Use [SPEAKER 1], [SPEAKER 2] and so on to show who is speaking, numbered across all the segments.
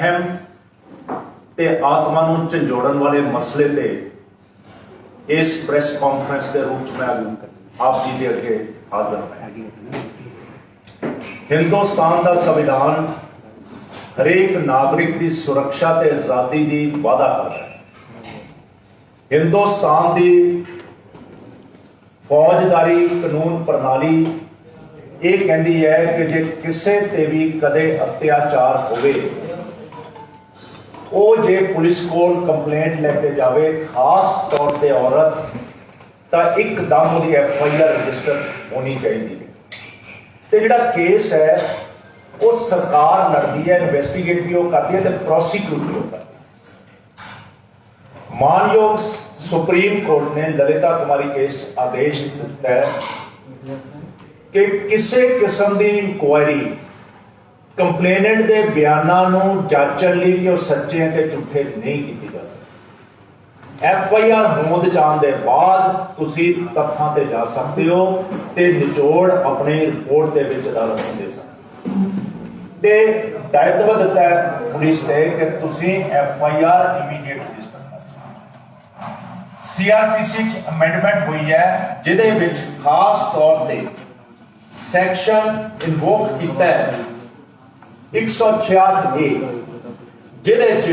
[SPEAKER 1] अहम ते आत्मा नूं झंजोड़न वाले मसले ते इस प्रेस कॉन्फ्रेंस के रूप में आप जी के अगे हाजिर है। हिंदुस्तान का संविधान हरेक नागरिक की सुरक्षा ते आज़ादी की वादा करता है। हिंदुस्तान की फौजदारी कानून प्रणाली ये कहती है कि जे किसी ते भी कदे अत्याचार होवे वो जे पुलिस को कंप्लेंट लेके जावे, खास तौर पर औरत, तो एकदम उसकी FIR रजिस्टर होनी चाहिए। तो जिहड़ा केस है वो सरकार लड़ती है, इन्वेस्टिगेट भी वो करती है, तो प्रोसीक्यूट भी होता है। मानयोग सुप्रीम कोर्ट ने ललिता कुमारी केस आदेश दिता है कि किसी किस्म की इंक्वायरी कंप्लेनेंट के बयानों नूं जांचण लई कि वो सच्चे हैं कि झूठे नहीं की जा सकती। FIR होंद जाण दे बाद तुसीं तत्थां ते जा सकते हो ते निचोड़ अपनी रिपोर्ट दे विच अदालत नूं दे सकते हो। ते दायित्व दिता है पुलिस ने कि तुसीं FIR इमीडिएट रजिस्टर करो। CRPC अमेंडमेंट हुई है जिहदे विच खास तौर पे सैक्शन इनवोक किया है 166A, जिहदे च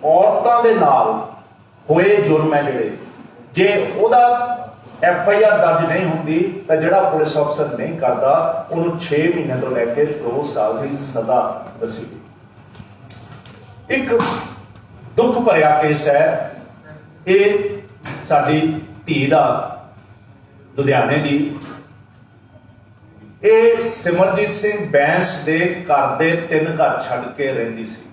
[SPEAKER 1] औरतां दे नाल होए जुर्म है जिहड़े जे ओहदा FIR दर्ज नहीं होंदी तो जिहड़ा पुलिस अफसर नहीं करता उन्होंने 6 महीने तो लैके 2 साल की सजा दसी। एक दुख भरिया केस है ये साडी धी दा लुधियाने दी। ये सिमरजीत सिंह बैंस दे घर दे 3 घर छड्ड के रहिंदी सी।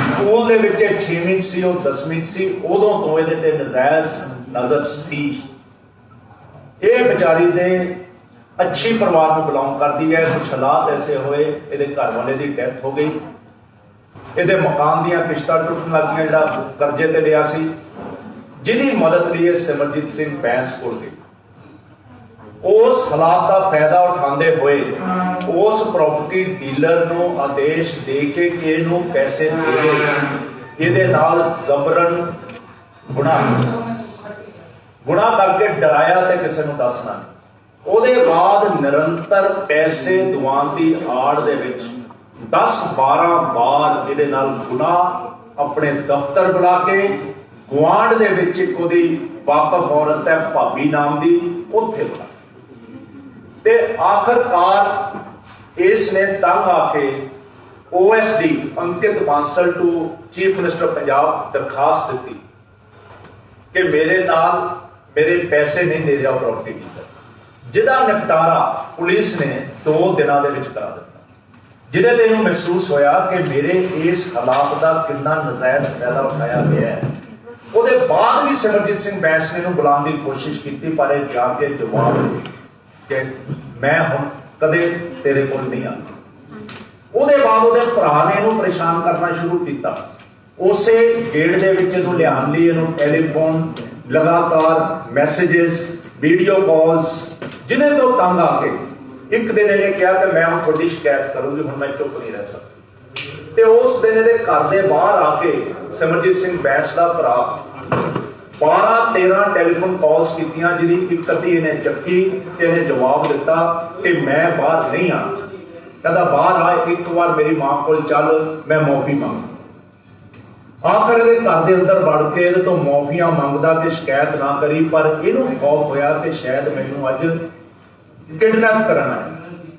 [SPEAKER 1] स्कूल दे विच 6वीं सी, वो 10वीं सी, उदों तो इहदे ते नजायज नजर सी। ये बेचारी दे अच्छी परिवार में बिलोंग करती है। कुछ हालात ऐसे हुए ये घर वाले की डेथ हो गई, ये मकान दियां किश्तां टुटन लग गई, जिहड़ा कर्जे ते लिया सी, जिहदी मदद लिए सिमरजीत सिंह बैंस कोल गई। उस हालात का फायदा उठाते हुए उस प्रॉपर्टी डीलर को आदेश दे के कि इहनूं पैसे दे, इहदे नाल जबरन गुनाह करके डराया तो किसी को दसना नहीं। उहदे बाद निरंतर पैसे दिवान की आड़ दे विच 10-12 बार इहदे नाल गुनाह अपने दफ्तर बुला के गुआंढ दे विच इक उहदी वाकफ औरत है भाभी नाम की, उत्थे बुला ते आखिरकार इसने तंग आके OSD Ankit Bansal to chief minister Punjab दरखास्त दी कि मेरे नाल मेरे पैसे नहीं दे रहा प्रॉपर्टी डीलर, जिहदा निपटारा पुलिस ने 2 दिनों के विच करा दिता, जिहदे ते इहनूं महसूस होया कि मेरे इस हालात का कितना नजायज फायदा उठाया गया है। उहदे बाद भी सिमरजीत सिंह बैंस ने इहनूं बुलाउण की कोशिश की, पर इह जाके जवाब कि मैं हुण कदे तेरे कोल नहीं आना। उहदे बाद उहदे भरा ने इहनूं परेशान करना शुरू किया। उसे गेड़ दे विच इहनूं लिआउण लई इहनूं टेलीफोन लगातार मैसेजेस वीडियो कॉल्स, जिन्हें तो तंग आके एक दिन इहने कहा कि मैं हुण तुहाडी शिकायत करूंगी, हुण मैं चुप नहीं रह सकती। ते उस दिन इहदे घर दे बाहर आके सिमरजीत सिंह बैंस दा भरा 12-13 टेलीफोन कॉल्स कीतियां, जिहदी एक अद्धी इहने चक्की ते इहने जवाब दिता कि मैं बाहर नहीं आना। कहता बाहर आ, एक बार मेरी मां कोल चल, मैं माफी मांग। आखिर इहदे घर दे अंदर वड़ के इहदे तो माफियां मंगदा कि शिकायत ना करी, पर इहनूं खौफ होया कि शायद मैनूं अज किडनैप करना है।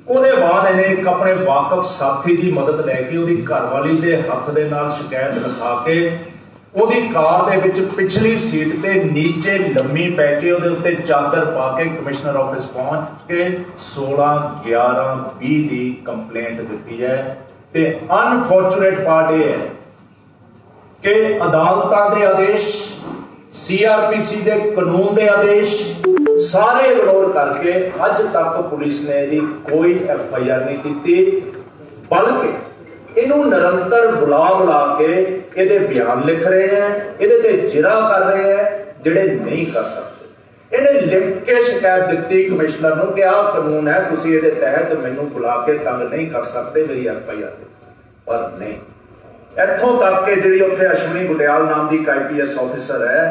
[SPEAKER 1] ਉਹਦੇ बाद इन्हें एक अपने वाकफ साथी की मदद लैके ਉਹਦੀ घरवाली के हथ के नाल शिकायत लिखा के ਉਹਦੀ कार ਦੇ ਵਿੱਚ पिछली सीट ते नीचे लम्मी पै के ਉਹਦੇ ਉੱਤੇ चादर पा के कमिश्नर ऑफिस पहुंच के 16-11-20 की कंप्लेंट दी है। ते अनफॉर्चुनेट पार्ट यह है कि अदालतां दे आदेश, CRPC के कानून के आदेश सारे इग्नोर करके अज तक पुलिस ने कोई FIR नहीं की, बल्कि इनू निरंतर बुला बुला के ये बयान लिख रहे हैं, ये जिरा कर रहे हैं जिहड़े नहीं कर सकते। इन्हें लिख के शिकायत दी कमिश्नर को कि आह कानून है, तुसीं इहदे तहत मैनूं बुला के तंग नहीं कर सकते, मेरी FIR, पर नहीं। ਇੱਥੋਂ ਤੱਕ ਕਿ ਜਿਹੜੀ ਉੱਥੇ ਅਸ਼ਵਨੀ ਗੁਟਿਆਲ ਨਾਮ ਦੀ ਇੱਕ IPS ਆਫਿਸਰ ਹੈ,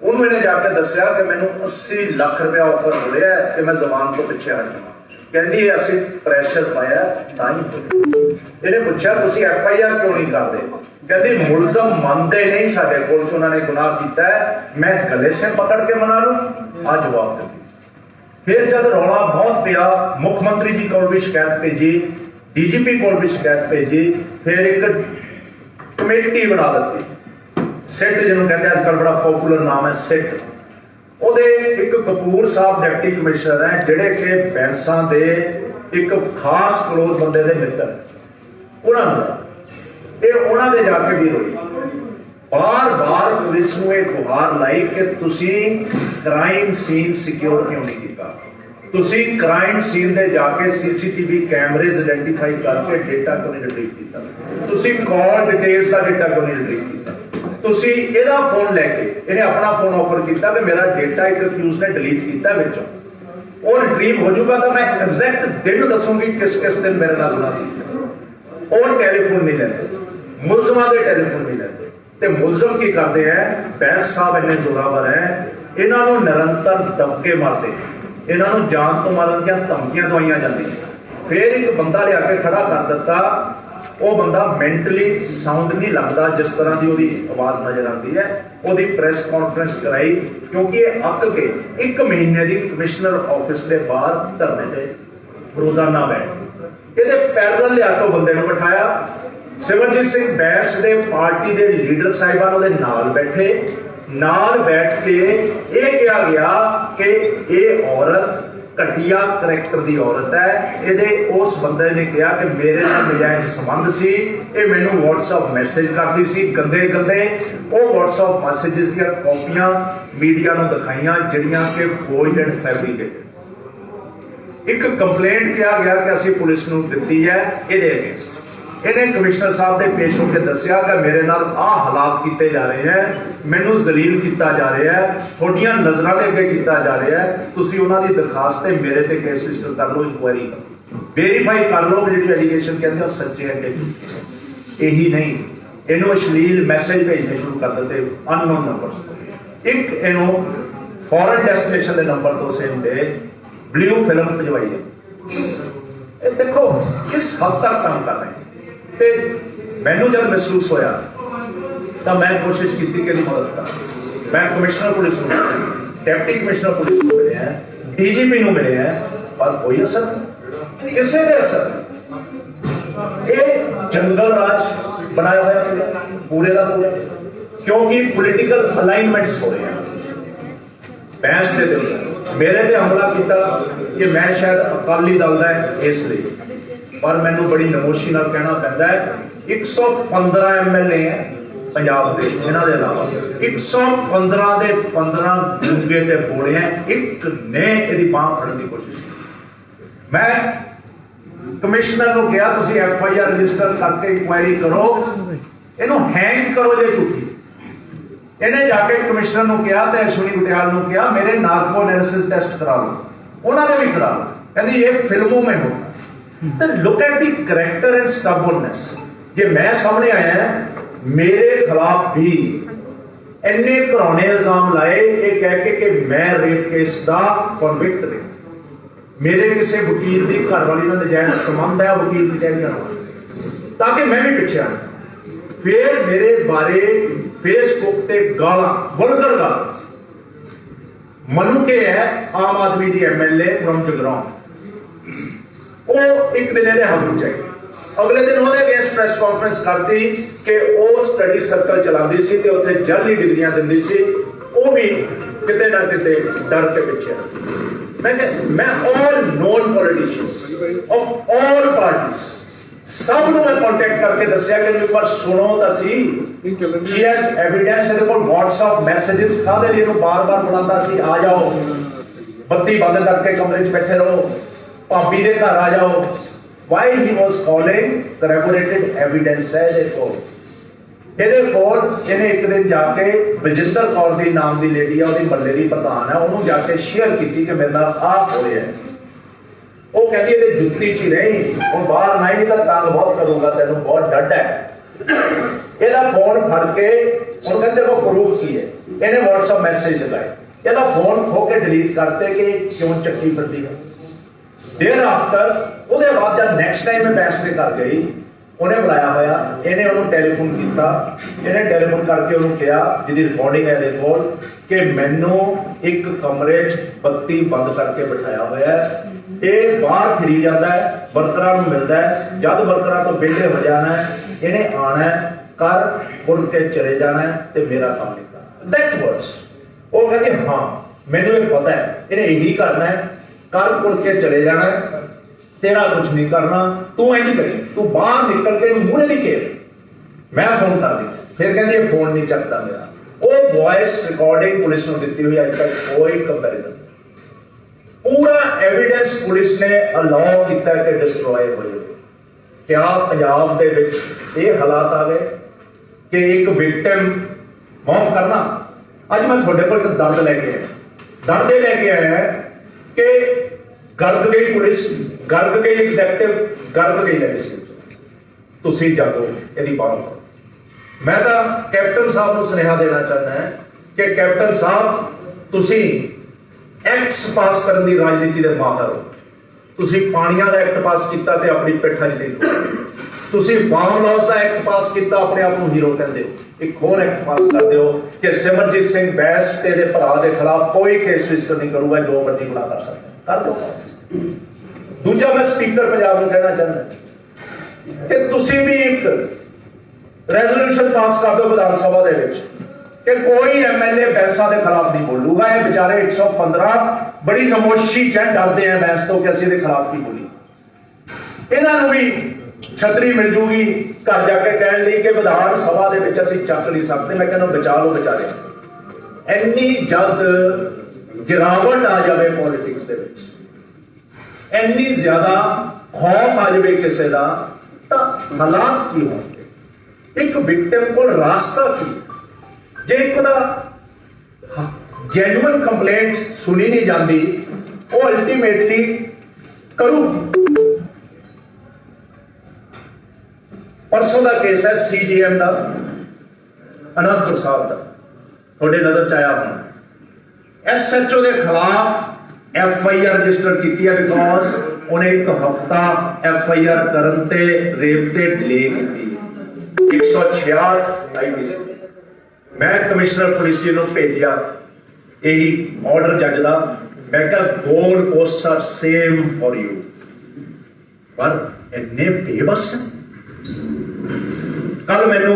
[SPEAKER 1] ਉਹਨੂੰ ਇਹਨੇ ਜਾ ਕੇ ਦੱਸਿਆ ਕਿ ਮੈਨੂੰ 80 ਲੱਖ ਰੁਪਇਆ ਆਫਰ ਹੋ ਰਿਹਾ ਹੈ ਕਿ ਮੈਂ ਜ਼ਬਾਨ ਤੋਂ ਪਿੱਛੇ ਹਟ ਜਾਵਾਂ। ਕਹਿੰਦੀ ਅਸੀਂ ਪ੍ਰੈਸ਼ਰ ਪਾਇਆ ਤਾਂ ਹੀ ਹੋਇਆ। ਇਹਨੇ ਪੁੱਛਿਆ ਤੁਸੀਂ FIR ਕਿਉਂ ਨਹੀਂ ਕਰਦੇ? ਕਹਿੰਦੀ ਮੁਲਜ਼ਮ ਮੰਨਦੇ ਨਹੀਂ ਸਾਡੇ ਕੋਲ ਚ ਉਹਨਾਂ ਨੇ ਗੁਨਾਹ ਕੀਤਾ ਹੈ, ਮੈਂ ਗਲੇ ਸੇ ਪਕੜ ਕੇ ਮਨਾ ਲੂੰ? ਆ ਜਵਾਬ ਦਿੱਤੀ। ਫਿਰ ਜਦ ਰੌਲਾ ਬਹੁਤ ਪਿਆ, ਮੁੱਖ ਮੰਤਰੀ ਜੀ ਕੋਲ ਵੀ ਸ਼ਿਕਾਇਤ ਭੇਜੀ, DGP ਕੋਲ ਵੀ ਸ਼ਿਕਾਇਤ ਭੇਜੀ, ਫਿਰ ਇੱਕ ਕਮੇਟੀ ਬਣਾ ਦਿੱਤੀ, ਸਿੱਟ ਜਿਹਨੂੰ ਕਹਿੰਦੇ ਅੱਜ ਕੱਲ੍ਹ ਬੜਾ ਪੋਪੂਲਰ ਨਾਮ ਹੈ ਸਿੱਟ। ਉਹਦੇ ਇੱਕ ਕਪੂਰ ਸਾਹਿਬ ਡਿਪਟੀ ਕਮਿਸ਼ਨਰ ਹੈ ਜਿਹੜੇ ਕਿ ਬੈਂਸਾਂ ਦੇ ਇੱਕ ਖਾਸ ਕਲੋਜ਼ ਬੰਦੇ ਦੇ ਮਿੱਤਰ, ਉਹਨਾਂ ਦੇ ਜਾ ਕੇ ਵੀ ਰੋਈ। ਬਾਰ-ਬਾਰ ਪੁਲਿਸ ਨੂੰ ਇਹ ਗੁਹਾਰ ਲਾਈ ਕਿ ਤੁਸੀਂ ਕ੍ਰਾਈਮ ਸੀਨ ਸਿਕਿਉਰ ਕਿਉਂ ਨਹੀਂ ਕੀਤਾ, ਤੁਸੀਂ ਕ੍ਰਾਈਮ ਸੀਨ ਦੇ ਜਾ ਕੇ CCTV ਕੈਮਰੇਜ਼ ਆਇਡੈਂਟੀਫਾਈ ਕਰਕੇ ਡੇਟਾ ਕਿਉਂ ਨਹੀਂ ਰਿਟਰੀਵ ਕੀਤਾ, ਤੁਸੀਂ ਕਾਲ ਡਿਟੇਲਸ ਦਾ ਡੇਟਾ ਕਿਉਂ ਨਹੀਂ ਰਿਟਰੀਵ ਕੀਤਾ, ਤੁਸੀਂ ਇਹਦਾ ਫੋਨ ਲੈ ਕੇ, ਇਹਨੇ ਆਪਣਾ ਫੋਨ ਆਫਰ ਕੀਤਾ ਕਿ ਮੇਰਾ ਡੇਟਾ ਇੱਕ ਅਕਿਊਜ਼ ਨੇ ਡਿਲੀਟ ਕੀਤਾ ਵਿੱਚੋਂ, ਉਹ ਰਿਟਰੀਵ ਹੋ ਜਾਊਗਾ ਤਾਂ ਮੈਂ ਐਗਜ਼ੈਕਟ ਦਿਨ ਦੱਸੂਗੀ ਕਿਸ ਕਿਸ ਦਿਨ ਮੇਰੇ ਨਾਲ ਗੁਨਾਹ ਕੀਤਾ। ਉਹ ਟੈਲੀਫੋਨ ਨਹੀਂ ਲੈਂਦੇ, ਮੁਲਜ਼ਮਾਂ ਦੇ ਟੈਲੀਫੋਨ ਨਹੀਂ ਲੈਂਦੇ। ਤੇ ਮੁਲਜ਼ਮ ਕੀ ਕਰਦੇ ਹੈ, ਬੈਂਸ ਸਾਹਿਬ ਇੰਨੇ ਜ਼ੋਰਾਵਰ ਹੈ, ਇਹਨਾਂ ਨੂੰ ਨਿਰੰਤਰ ਦਬਕੇ ਮਾਰਦੇ, ਇਹਨਾਂ ਨੂੰ ਜਾਨ ਤੋਂ ਮਾਰਨ ਦੀਆਂ ਧਮਕੀਆਂ ਦਵਾਈਆਂ ਜਾਂਦੀਆਂ। ਫਿਰ ਇੱਕ ਬੰਦਾ ਲਿਆ ਕੇ ਖੜਾ ਕਰ ਦਿੱਤਾ, ਉਹ ਬੰਦਾ ਮੈਂਟਲੀ ਸਾਊਂਡ ਨਹੀਂ ਲੱਗਦਾ ਜਿਸ ਤਰ੍ਹਾਂ ਦੀ ਉਹਦੀ ਆਵਾਜ਼ ਨਜ਼ਰ ਆਉਂਦੀ ਹੈ। ਉਹਦੀ ਪ੍ਰੈਸ ਕਾਨਫਰੰਸ ਕਰਾਈ ਕਿਉਂਕਿ ਇਹ ਅੱਕ ਕੇ 1 ਮਹੀਨੇ ਦੀ ਕਮਿਸ਼ਨਰ ਆਫਿਸ ਦੇ ਬਾਹਰ ਧਰਨੇ ਤੇ ਰੋਜ਼ਾਨਾ ਬੈਠ। ਇਹਦੇ ਪੈਰਲਲ ਲਿਆ ਕੇ ਬੰਦੇ ਨੂੰ ਬਿਠਾਇਆ, ਸਿਮਰਜੀਤ ਸਿੰਘ ਬੈਂਸ ਦੇ ਪਾਰਟੀ ਦੇ ਲੀਡਰ ਸਾਹਿਬਾਨ ਉਹਦੇ ਨਾਲ ਬੈਠੇ, ਨਾਲ ਬੈਠ ਕੇ ਇਹ ਕਿਹਾ ਗਿਆ ਕਿ ਇਹ ਔਰਤ ਘਟੀਆ ਕਰੈਕਟਰ ਦੀ ਔਰਤ ਹੈ। ਇਹਦੇ ਉਸ ਬੰਦੇ ਨੇ ਕਿਹਾ ਕਿ ਮੇਰੇ ਨਾਲ ਨਜਾਇਜ਼ ਸੰਬੰਧ ਸੀ, ਇਹ ਮੈਨੂੰ WhatsApp ਮੈਸੇਜ ਕਰਦੀ ਸੀ ਗੰਦੇ ਗੰਦੇ। ਉਹ WhatsApp ਮੈਸੇजेस ਦੀਆਂ ਕਾਪੀਆਂ ਮੀਡੀਆ ਨੂੰ ਦਿਖਾਈਆਂ ਜਿਹੜੀਆਂ ਕਿ ਫੋਰਜਡ ਐਂਡ ਫੈਬਰੀਕੇਟਡ। ਇੱਕ ਕੰਪਲੇਂਟ ਕਿਹਾ ਗਿਆ ਕਿ ਅਸੀਂ ਪੁਲਿਸ ਨੂੰ ਦਿੱਤੀ ਹੈ ਇਹਦੇ ਅਗੇਂਸਟ। ਇਹਨੇ ਕਮਿਸ਼ਨਰ ਸਾਹਿਬ ਦੇ ਪੇਸ਼ ਹੋ ਕੇ ਦੱਸਿਆ ਕਿ ਮੇਰੇ ਨਾਲ ਆਹ ਹਾਲਾਤ ਕੀਤੇ ਜਾ ਰਹੇ ਹੈ, ਮੈਨੂੰ ਜ਼ਲੀਲ ਕੀਤਾ ਜਾ ਰਿਹਾ ਹੈ, ਤੁਹਾਡੀਆਂ ਨਜ਼ਰਾਂ ਦੇ ਅੱਗੇ ਕੀਤਾ ਜਾ ਰਿਹਾ ਹੈ, ਤੁਸੀਂ ਉਹਨਾਂ ਦੀ ਦਰਖਾਸਤ ਤੇ ਮੇਰੇ ਤੇ ਕੇਸ ਰਜਿਸਟਰ ਕਰ ਲਓ, ਇਨਕੁਆਇਰੀ ਕਰੋ, ਵੈਰੀਫਾਈ ਕਰ ਲਓ ਕਿ ਜਿਹੜੀ ਐਲੀਗੇਸ਼ਨ ਕਹਿੰਦੇ ਉਹ ਸੱਚੇ ਹੈ ਕਿ ਝੂਠੇ। ਇਹੀ ਨਹੀਂ, ਇਹਨੂੰ ਅਸ਼ਲੀਲ ਮੈਸੇਜ ਭੇਜਣੇ ਸ਼ੁਰੂ ਕਰ ਦਿੱਤੇ ਅਨਨੋਨ ਨੰਬਰਸ ਤੋਂ। ਇੱਕ ਇਹਨੂੰ ਫੋਰਨ ਡੈਸਟੀਨੇਸ਼ਨ ਦੇ ਨੰਬਰ ਤੋਂ ਸੇਮ ਡੇ ਬਲੂ ਫਿਲਮ ਭਜਵਾਈ ਹੈ। ਇਹ ਦੇਖੋ ਕਿਸ ਹੱਦ ਤੱਕ ਕੰਮ ਕਰ ਰਹੇ। ਤੇ ਮੈਨੂੰ ਜਦ ਮਹਿਸੂਸ ਹੋਇਆ ਤਾਂ ਮੈਂ ਕੋਸ਼ਿਸ਼ ਕੀਤੀ ਕਿ ਇਹਦੀ ਮਦਦ ਕਰਾਂ। ਮੈਂ ਕਮਿਸ਼ਨਰ ਪੁਲਿਸ ਨੂੰ ਮਿਲਿਆ, ਡਿਪਟੀ ਕਮਿਸ਼ਨਰ ਪੁਲਿਸ ਨੂੰ ਮਿਲਿਆ, DGP ਨੂੰ ਮਿਲਿਆ, ਪਰ ਕੋਈ ਅਸਰ ਨਹੀਂ, ਕਿਸੇ ਦੇ ਅਸਰ ਨਹੀਂ। ਇਹ ਜੰਗਲ ਰਾਜ ਬਣਾਇਆ ਹੋਇਆ ਪੂਰੇ ਦਾ ਪੂਰਾ, ਕਿਉਂਕਿ ਪੋਲੀਟੀਕਲ ਅਲਾਈਨਮੈਂਟਸ ਹੋ ਰਹੇ ਹਨ। ਬੈਂਸ ਦੇ ਦਿਲ ਮੇਰੇ ਤੇ ਹਮਲਾ ਕੀਤਾ ਕਿ ਮੈਂ ਸ਼ਾਇਦ ਅਕਾਲੀ ਦਲ ਦਾ ਹੈ ਇਸ ਲਈ, ਪਰ ਮੈਨੂੰ ਬੜੀ ਨਮੋਸ਼ੀ ਨਾਲ ਕਹਿਣਾ ਪੈਂਦਾ ਹੈ 115 MLA ਹੈ ਪੰਜਾਬ ਦੇ, ਇਹਨਾਂ ਦੇ ਇਲਾਵਾ 115 ਦੇ 15 ਗੁੱਗੇ ਤੇ ਬੋਲੇ ਹੈ, ਇੱਕ ਨੇ ਇਹਦੀ ਬਾਂਹ ਫੜਨ ਦੀ ਕੋਸ਼ਿਸ਼ ਕੀਤੀ। ਮੈਂ ਕਮਿਸ਼ਨਰ ਨੂੰ ਕਿਹਾ ਤੁਸੀਂ FIR ਰਜਿਸਟਰ ਕਰਕੇ ਇਨਕੁਆਇਰੀ ਕਰੋ, ਇਹਨੂੰ ਹੈਂਗ ਕਰੋ ਜੇ ਝੂਠੀ। ਇਹਨੇ ਜਾ ਕੇ ਕਮਿਸ਼ਨਰ ਨੂੰ ਕਿਹਾ ਤੇ ਅਸ਼ਵਨੀ ਗੁਟਿਆਲ ਨੂੰ ਕਿਹਾ ਮੇਰੇ ਨਾਰਕੋ ਐਨਾਲਿਸਿਸ ਟੈਸਟ ਕਰਾ ਲਓ, ਉਹਨਾਂ ਦੇ ਵੀ ਕਰਾ ਲਓ। ਕਹਿੰਦੀ ਇਹ ਫਿਲਮੋਂ में होता। तो look at the character and stubbornness. जे मैं सामने आया मेरे खिलाफ भी इन्ने घरौने इल्जाम लाए ये कह के कि मैं रेप केस का कॉन्विक्ट ने, मेरे किसी वकील की घरवाली का नजायज संबंध है, वकील कचहरी करवा ताकि मैं भी पिछे आ। फिर मेरे बारे फेसबुक ते गाला वल्गर गाल मनु के है आम आदमी की MLA फ्रॉम जगराउं, एक दिन हक चाहिए। अगले दिन वो अगेंस्ट प्रेस कॉन्फ्रेंस करती कि वो स्टडी सर्कल चलाती सी ते उत्थे जाली डिग्रियां दिंदी सी, वो भी किते ना किते डर के पीछे। मैं all non politicians of all parties सब ਨੂੰ ਮੈਂ ਕੰਟੈਕਟ ਕਰਕੇ ਦੱਸਿਆ ਕਿ ਇੱਕ ਵਾਰ ਸੁਣੋ ਤਾਂ ਸੀ। she has evidence ਇਹਦੇ ਕੋਲ WhatsApp ਮੈਸੇजेस ਕਾਹਦੇ ਲਈ ਇਹਨੂੰ ਬਾਰ-ਬਾਰ ਬੁਲਾਉਂਦਾ ਸੀ, ਆ ਜਾਓ ਬੱਤੀ ਬੰਦ ਕਰਕੇ ਕਮਰੇ 'ਚ ਬੈਠੇ ਰਹੋ, ਭਾਬੀ ਦੇ ਘਰ ਆ ਜਾਓ। why he was calling corroborated evidence ਹੈ ਇਹਦੇ ਕੋਲ। ਇਹਨੇ ਇੱਕ ਦਿਨ ਜਾ ਕੇ ਬਲਜਿੰਦਰ ਕੌਰ ਦੀ ਨਾਮ ਦੀ ਲੇਡੀ ਆ, ਉਹਦੀ ਮੱਲੇ ਦੀ ਪ੍ਰਧਾਨ ਹੈ, ਉਹਨੂੰ ਜਾ ਕੇ ਸ਼ੇਅਰ ਕੀਤੀ ਕਿ ਮੇਰੇ ਨਾਲ ਆਹ ਹੋ ਰਿਹਾ ਹੈ। ਉਹ ਕਹਿੰਦੀ ਇਹਦੇ ਜੁੱਤੀ 'ਚ ਹੀ ਰਹੀ, ਹੁਣ ਬਾਹਰ ਨਹੀਂ ਤਾਂ ਤੰਗ ਬਹੁਤ ਕਰੂੰਗਾ, ਤੈਨੂੰ ਬਹੁਤ ਡਰ ਹੈ। ਇਹਦਾ ਫੋਨ ਫੜ ਕੇ ਹੁਣ ਕਹਿੰਦੇ ਕੋ ਪ੍ਰੂਫ ਕੀ ਹੈ, ਇਹਨੇ WhatsApp ਮੈਸੇਜ ਲਗਾਏ, ਇਹਦਾ ਫੋਨ ਖੋ ਕੇ ਡਿਲੀਟ ਕਰਤੇ ਕਿ ਕਿਉਂ ਚੱਕੀ ਫਿਰਦੀ ਹੈ। ਦੇਰ ਆਫਟਰ ਉਹਦੇ ਬਾਅਦ ਜਦ ਨੈਕਸਟ ਟਾਈਮ ਮੈਂ ਬੈਂਸ ਦੇ ਘਰ ਗਈ, ਉਹਨੇ ਬੁਲਾਇਆ ਹੋਇਆ, ਇਹਨੇ ਉਹਨੂੰ ਟੈਲੀਫੋਨ ਕੀਤਾ, ਇਹਨੇ ਟੈਲੀਫੋਨ ਕਰਕੇ ਉਹਨੂੰ ਕਿਹਾ, ਜਿਹਦੀ ਰਿਕਾਰਡਿੰਗ ਹੈ ਇਹਦੇ ਕੋਲ, ਕਿ ਮੈਨੂੰ ਇੱਕ ਕਮਰੇ 'ਚ ਬੱਤੀ ਬੰਦ ਕਰਕੇ ਬਿਠਾਇਆ ਹੋਇਆ ਹੈ, ਇਹ ਬਾਹਰ ਫਿਰੀ ਜਾਂਦਾ ਹੈ, ਵਰਕਰਾਂ ਨੂੰ ਮਿਲਦਾ ਹੈ, ਜਦ ਵਰਕਰਾਂ ਤੋਂ ਵਿਹਲੇ ਹੋ ਜਾਣਾ ਹੈ ਇਹਨੇ ਆਣਾ ਹੈ, ਕਰ ਮੁੜ ਕੇ ਚਲੇ ਜਾਣਾ ਹੈ ਤੇ ਮੇਰਾ ਕੰਮ ਨਹੀਂ ਕਰਨਾ। ਦੈਟ ਵਾਸ ਉਹ ਕਹਿੰਦੀ ਹਾਂ ਮੈਨੂੰ ਇਹ ਪਤਾ ਹੈ, ਇਹਨੇ ਇਹੀ ਕਰਨਾ ਹੈ, ਕਰ ਮੁੜ ਕੇ ਚਲੇ ਜਾਣਾ ਹੈ, तेरा कुछ नहीं करना, तू इंज करी, तू बाहर निकल के मूहरे नहीं घेर, मैं फोन कर दी। फिर कहती है फोन नहीं चकता मेरा। वो वॉइस रिकॉर्डिंग पुलिस ने दी हुई, अज तक कोई कंपैरिजन, पूरा एविडेंस पुलिस ने अलाउ किया कि डिस्ट्रॉय हो जाए। क्या पंजाब दे विच ये हालात आ गए कि एक विक्टिम माफ करना, अज मैं थोड़े को दर्द लैके आया, दर्द ये लैके आया कि गलत गई पुलिस, गलत गई एग्जैक्टिव, गलत गई लेजिस्लेचर, तुसी जागो यदि बात करो। मैं तो कैप्टन साहब को सुनेहा देना चाहता है कि कैप्टन साहब तुसी एक्ट्स पास करने की राजनीति के माहर हो, तुसी पानियां का एक्ट पास किया ते अपनी पिठा च देखो, तुसी फार्म लॉस का एक्ट पास किया, अपने आप को हीरो कहते हो, एक होर एक्ट पास करते हो कि सिमरजीत सिंह बैस ते दे भरा के खिलाफ कोई केस रजिस्टर नहीं करूंगा, जो मर्जी बुला कर सकते कर दो पास। दूजा मैं स्पीकर पंजाब को कहना चाहता कि तुसी भी एक रेजोल्यूशन पास कर दो विधान सभा दे विच कि कोई MLA बैंसा के खिलाफ नहीं बोलूगा। ये बेचारे 115 बड़ी नमोशी च डरते हैं बैंस तो कि असं के खिलाफ की बोली, इन्हों भी छतरी मिल जूगी घर जाके कह ली कि विधान सभा के विच असीं चक नहीं सकते। मैं कहना बचा लो बेचारे, इन्नी जद गिरावट आ जाए पॉलिटिक्स दे विच, इन्नी ज्यादा खौफ आ जाए किसी का, तो हालात की होंगे, एक विक्टिम को रास्ता की, जे एक जेन्युइन कंप्लेंट सुनी नहीं जाती, वो अल्टीमेटली करूगी। परसों का केस है CGM का, अनंतपुर साहब का, थोड़े नजर च आया होना, SHO के खिलाफ FIR रजिस्टर की है बिकॉज उन्हें एक हफ्ता FIR करन ते रेप ते डिले की 166 IPC। मैं कमिश्नर पुलिस जी को भेजा यही ऑर्डर जज का, मैं कहा goal post are same for you, पर इन्ने बेबस। कल मैनू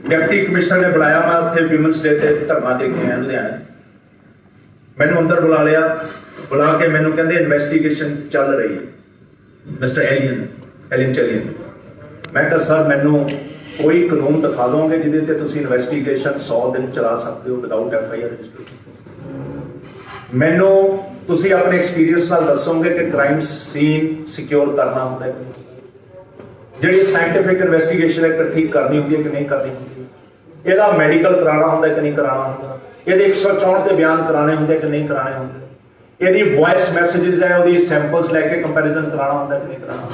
[SPEAKER 1] डिप्टी कमिश्नर ने बुलाया, मैं उत्थे विमेंस डे ते धरना दे के आया लुधियाने, मैनू अंदर बुला लिया, बुला के मैनू कहते इन्वेस्टिगेशन चल रही है मिस्टर एलियन चलियन। मैं कहा सर मैनू कोई कानून दिखा दोगे जिहदे ते तुसीं इन्वेस्टिगेशन 100 दिन चला सकते हो विदाउट FIR रजिस्टर। मैनू तुसीं अपने एक्सपीरियंस नाल दसोगे कि क्राइम सीन सिक्योर करना होंदा है, जिहड़ी साइंटिफिक इन्वेस्टिगेशन इकट्ठी करनी होंदी है कि नहीं करनी होंदी, ਇਹਦਾ मैडिकल कराना होंदा कि नहीं कराना होंदा, ਇਹਦੇ 164 के बयान कराने होंगे कि नहीं कराने होंगे, यदि वॉइस मैसेजेस है वो सैंपल्स लैके कंपैरिजन कराना होंगे कि नहीं कराना,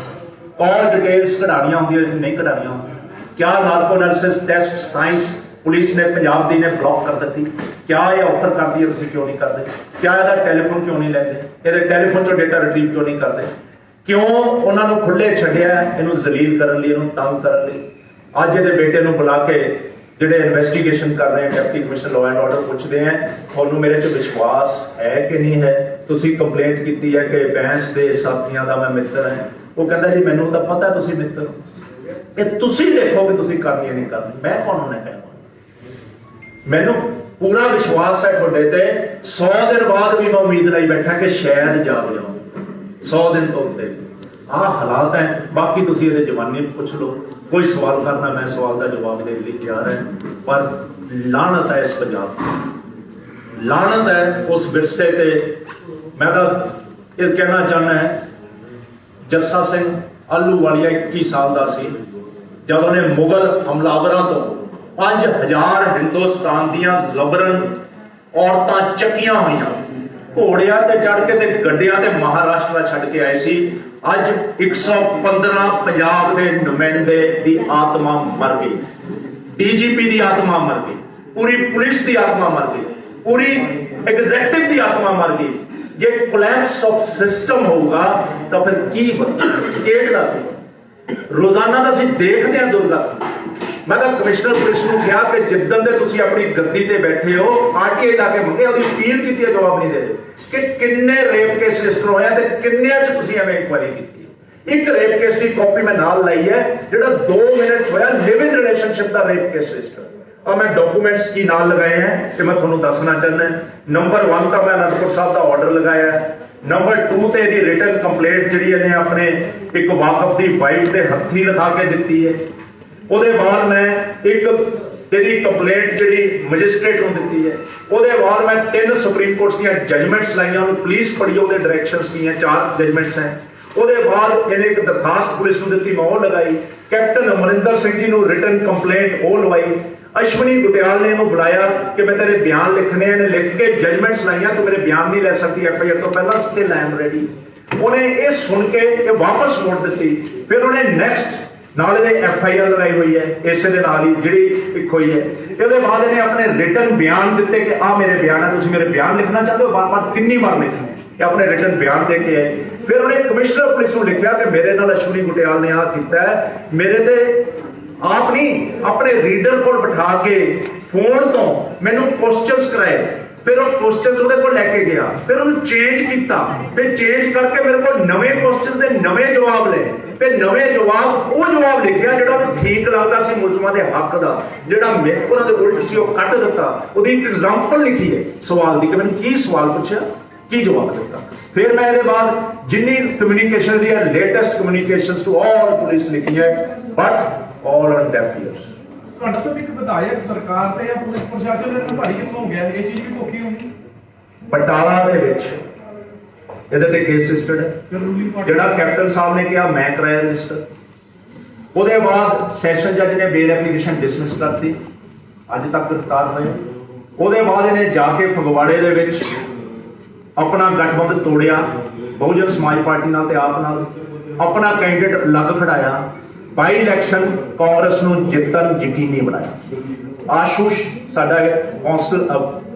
[SPEAKER 1] कॉल डिटेल्स कढ़ानियां होंगी कि नहीं कढ़ानियां होंगी, क्या narco analysis test science police ने पंजाब दी ने ब्लॉक कर दी, क्या ये ऑफर कर दी तुसीं क्यों नहीं करते, क्या ਇਹਦਾ ਟੈਲੀਫੋਨ क्यों नहीं लैंदे, ਇਹਦੇ ਟੈਲੀਫੋਨ चो डेटा रिट्रीव क्यों नहीं करते, क्यों उन्होंने खुले छड्डिया ਇਹਨੂੰ ਜ਼ਲੀਲ ਕਰਨ ਲਈ, ਇਹਨੂੰ ਤੰਗ ਕਰਨ ਲਈ। ਅੱਜ ਇਹਦੇ ਬੇਟੇ ਨੂੰ ਬੁਲਾ ਕੇ ਜਿਹੜੇ ਇਨਵੈਸਟੀਗੇਸ਼ਨ ਕਰ ਰਹੇ हैं deputy commissioner law and order पूछते हैं ਤੁਹਾਨੂੰ मेरे च विश्वास है कि नहीं है, ਤੁਸੀਂ कंप्लेंट की है कि बैंस के साथियों का मैं मित्र है, वो कहता जी मैनू तो पता तुसीं मित्र हो, ये तुसीं देखो कि तुसीं करनी है नहीं करनी, मैं कौन होना कहना। मैनू पूरा विश्वास है तुहाडे ते, 100 दिन बाद भी मैं उम्मीद लाई बैठा कि शायद जाग जाऊं, 100 दिन तो उत्ते आ हालात है। बाकी तुसीं इहदे जवानी पुछ लो, कोई सवाल करना मैं सवाल का जवाब देने लिए तैयार है, पर लानत है इस पंजाब, लानत है उस विरसे ते। मैं तो ये कहना चाहना है, जस्सा सिंह आलूवालिया 21 साल का सी जब उन्हें मुगल हमलावरों तो 5000 हिंदुस्तान दियां जबरन औरतां चकियां हुई, ਘੋੜਿਆਂ ਤੇ ਚੜ ਕੇ ਤੇ ਗੱਡਿਆਂ ਤੇ ਮਹਾਰਾਸ਼ਟਰ ਛੱਡ ਕੇ ਆਏ ਸੀ। ਅੱਜ 115 ਪੰਜਾਬ ਦੇ ਨੁਮਾਇੰਦੇ ਦੀ ਆਤਮਾ ਮਰ ਗਈ, ਡੀਜੀਪੀ ਦੀ ਆਤਮਾ ਮਰ ਗਈ, ਪੂਰੀ ਪੁਲਿਸ ਦੀ ਆਤਮਾ ਮਰ ਗਈ, ਪੂਰੀ ਐਗਜ਼ੈਕਟਿਵ ਦੀ ਆਤਮਾ ਮਰ ਗਈ। ਜੇ ਕੋਲੈਪਸ ਆਫ ਸਿਸਟਮ ਹੋਊਗਾ ਤਾਂ ਫਿਰ ਕੀ ਬਣੇਗਾ ਸਟੇਟ ਦਾ? ਰੋਜ਼ਾਨਾ ਦਾ ਅਸੀਂ ਦੇਖਦੇ ਹਾਂ ਦੁਰਗਤੀ। मैं तो कमिश्नर पुलिस को कहा कि जिदन दे तुसी अपनी गद्दी ते बैठे हो आरटीआई ला के मंगे ਉਹਦੀ अपील की है, जवाब नहीं दे रहे कि किन्ने रेप केस रजिस्टर होए ते किन्ने च तुसी एवें इंक्वायरी की। एक रेप केस की कॉपी मैं नाल लाई है जेड़ा 2 मिनट च होया लिव इन रिलेशनशिप दा रेप केस रजिस्टर। और मैं डॉक्यूमेंट्स की नाल लगाए हैं कि मैं तुहानू दसना चाहना। नंबर 1 का मैं अनंदपुर साहब का ऑर्डर लगाया है। नंबर 2 ते इहदी रिटन कंप्लेंट जिहड़ी इहने अपने एक वाकफ दी वाइफ दे हत्थी लिखा के दित्ती है। ਉਹਦੇ ਬਾਅਦ मैं एक ਇਹਦੀ ਕੰਪਲੇਂਟ ਜਿਹੜੀ ਮੈਜਿਸਟ੍ਰੇਟ ਨੂੰ ਦਿੱਤੀ ਹੈ। ਉਹਦੇ ਬਾਅਦ मैं 3 ਸੁਪਰੀਮ ਕੋਰਟ ਦੀਆਂ ਜਜਮੈਂਟਸ ਲਾਈਆਂ, ਉਹਨੂੰ ਪਲੀਜ਼ ਪੜ੍ਹਿਓ, ਉਹਦੇ ਡਾਇਰੈਕਸ਼ਨਸ ਕੀ ਹੈ, 4 ਜਜਮੈਂਟਸ ਹੈ। ਉਹਦੇ ਬਾਅਦ ਇਹਨੇ ਇੱਕ ਦਰਖਾਸਤ ਪੁਲਿਸ ਨੂੰ ਦਿੱਤੀ, ਮੈਂ ਉਹ ਲਗਾਈ। ਕੈਪਟਨ ਅਮਰਿੰਦਰ ਸਿੰਘ ਜੀ ਨੂੰ ਰਿਟਨ ਕੰਪਲੇਂਟ ਉਹ ਲਵਾਈ। ਅਸ਼ਵਨੀ ਗੁਟਿਆਲ ਨੇ ਇਹਨੂੰ ਬੁਲਾਇਆ ਕਿ ਮੈਂ ਤੇਰੇ ਬਿਆਨ ਲਿਖਣੇ ਨੇ, ਲਿਖ ਕੇ ਜਜਮੈਂਟਸ ਲਾਈਆਂ, ਤੂੰ ਮੇਰੇ ਬਿਆਨ ਨਹੀਂ ਲੈ ਸਕਦੀ ਐਫਆਈਆਰ ਤੋਂ ਪਹਿਲਾਂ, ਸਟਿਲ ਆਈ ਐਮ ਰੈਡੀ। ਉਹਨੇ ਇਹ ਸੁਣ ਕੇ ਇਹ ਵਾਪਸ ਮੋੜ ਦਿੱਤੀ। ਫਿਰ ਉਹਨੇ ਨੈਕਸਟ ਨਾਲ ਇਹਦੇ ਐਫਆਈਆਰ ਲਗਾਈ ਹੋਈ ਹੈ ਇਸੇ ਦੇ ਨਾਲ ਹੀ ਜਿਹੜੀ ਇੱਕ ਹੋਈ ਹੈ। ਇਹਦੇ ਬਾਅਦ ਇਹਨੇ ਆਪਣੇ ਰਿਟਨ ਬਿਆਨ ਦਿੱਤੇ ਕਿ ਆ ਮੇਰੇ ਬਿਆਨ ਹੈ, ਤੁਸੀਂ ਮੇਰੇ ਬਿਆਨ ਲਿਖਣਾ ਚਾਹਦੇ ਹੋ, ਬਾਰ-ਬਾਰ ਕਿੰਨੀ ਵਾਰ ਲਿਖਣਾ ਇਹ ਆਪਣੇ ਰਿਟਨ ਬਿਆਨ ਦੇ ਕੇ ਆਏ। ਫਿਰ ਉਹਨੇ ਕਮਿਸ਼ਨਰ ਪੁਲਿਸ ਨੂੰ ਲਿਖਿਆ ਕਿ ਮੇਰੇ ਨਾਲ ਅਸ਼ਵਨੀ ਗੁਟਿਆਲ ਨੇ ਆਹ ਕੀਤਾ ਹੈ, ਮੇਰੇ ਤੇ ਆਪ ਨਹੀਂ ਆਪਣੇ ਰੀਡਰ ਕੋਲ ਬਿਠਾ ਕੇ ਫੋਨ ਤੋਂ ਮੈਨੂੰ ਕੁਐਸਚਨਸ ਕਰਾਏ। ਫਿਰ ਉਹ ਕੁਐਸਚਨਸ ਉਹਦੇ ਕੋਲ ਲੈ ਕੇ ਗਿਆ, ਫਿਰ ਉਹਨੂੰ ਚੇਂਜ ਕੀਤਾ, ਫਿਰ ਚੇਂਜ ਕਰਕੇ ਮੇਰੇ ਕੋਲ ਨਵੇਂ ਕੁਐਸਚਨ ਦੇ ਨਵੇਂ ਜਵਾਬ ਲਏ ਤੇ ਨਵੇਂ ਜਵਾਬ ਉਹ ਜਵਾਬ ਲਿਖਿਆ ਜਿਹੜਾ ਉਹਨੂੰ ਠੀਕ ਲੱਗਦਾ ਸੀ ਮੁਲਜ਼ਮਾਂ ਦੇ ਹੱਕ ਦਾ, ਜਿਹੜਾ ਉਹਨਾਂ ਦੇ ਉਲਟ ਸੀ ਉਹ ਕੱਢ ਦਿੱਤਾ। ਉਹਦੀ ਇੱਕ ਐਗਜ਼ਾਮਪਲ ਲਿਖੀ ਹੈ ਸਵਾਲ ਦੀ ਕਿ ਮੈਨੂੰ ਕੀ ਸਵਾਲ ਪੁੱਛਿਆ, ਕੀ ਜਵਾਬ ਦਿੱਤਾ। ਫਿਰ ਮੈਂ ਇਹਦੇ ਬਾਅਦ ਜਿੰਨੀ ਕਮਿਊਨੀਕੇਸ਼ਨ ਦੀ latest communications to all police ਲਿਖੀ ਹੈ, but all on deaf ears.
[SPEAKER 2] ਤੁਹਾਡਾ ਸਭ ਇੱਕ ਵਿਧਾਇਕ ਸਰਕਾਰ ਤੇ ਜਾਂ ਪੁਲਿਸ ਪ੍ਰਸ਼ਾਸਨ ਨੂੰ ਭਾਰੀ ਕਿੱਥੋਂ ਹੋ ਗਿਆ? ਇਹ ਚੀਜ਼ ਵੀ ਧੋਖੀ ਹੋਣੀ।
[SPEAKER 1] ਬਟਾਲਾ ਦੇ ਵਿੱਚ ਇਹਦੇ ਤੇ ਕੇਸ ਰਜਿਸਟਰਡ ਹੈ, ਜਿਹੜਾ ਕੈਪਟਨ ਸਾਹਿਬ ਨੇ ਕਿਹਾ ਮੈਂ ਕਰਾਇਆ ਰਜਿਸਟਰ। ਉਹਦੇ ਬਾਅਦ ਸੈਸ਼ਨ ਜੱਜ ਨੇ ਬੇਲ ਐਪਲੀਕੇਸ਼ਨ ਡਿਸਮਿਸ ਕਰਤੀ, ਅੱਜ ਤੱਕ ਗ੍ਰਿਫਤਾਰ ਹੋਏ। ਉਹਦੇ ਬਾਅਦ ਇਹਨੇ ਜਾ ਕੇ ਫਗਵਾੜੇ ਦੇ ਵਿੱਚ ਆਪਣਾ ਗਠਬੰਧਨ ਤੋੜਿਆ ਬਹੁਜਨ ਸਮਾਜ ਪਾਰਟੀ ਨਾਲ ਤੇ ਆਪ ਨਾਲ, ਆਪਣਾ ਕੈਂਡੀਡੇਟ ਅਲੱਗ ਖੜਾਇਆ, ਬਾਈ ਇਲੈਕਸ਼ਨ ਕਾਂਗਰਸ ਨੂੰ ਜਿੱਤਣ ਯਕੀਨੀ ਬਣਾਇਆ। ਆਸ਼ੂਸ਼ ਸਾਡਾ ਕੌਂਸਲ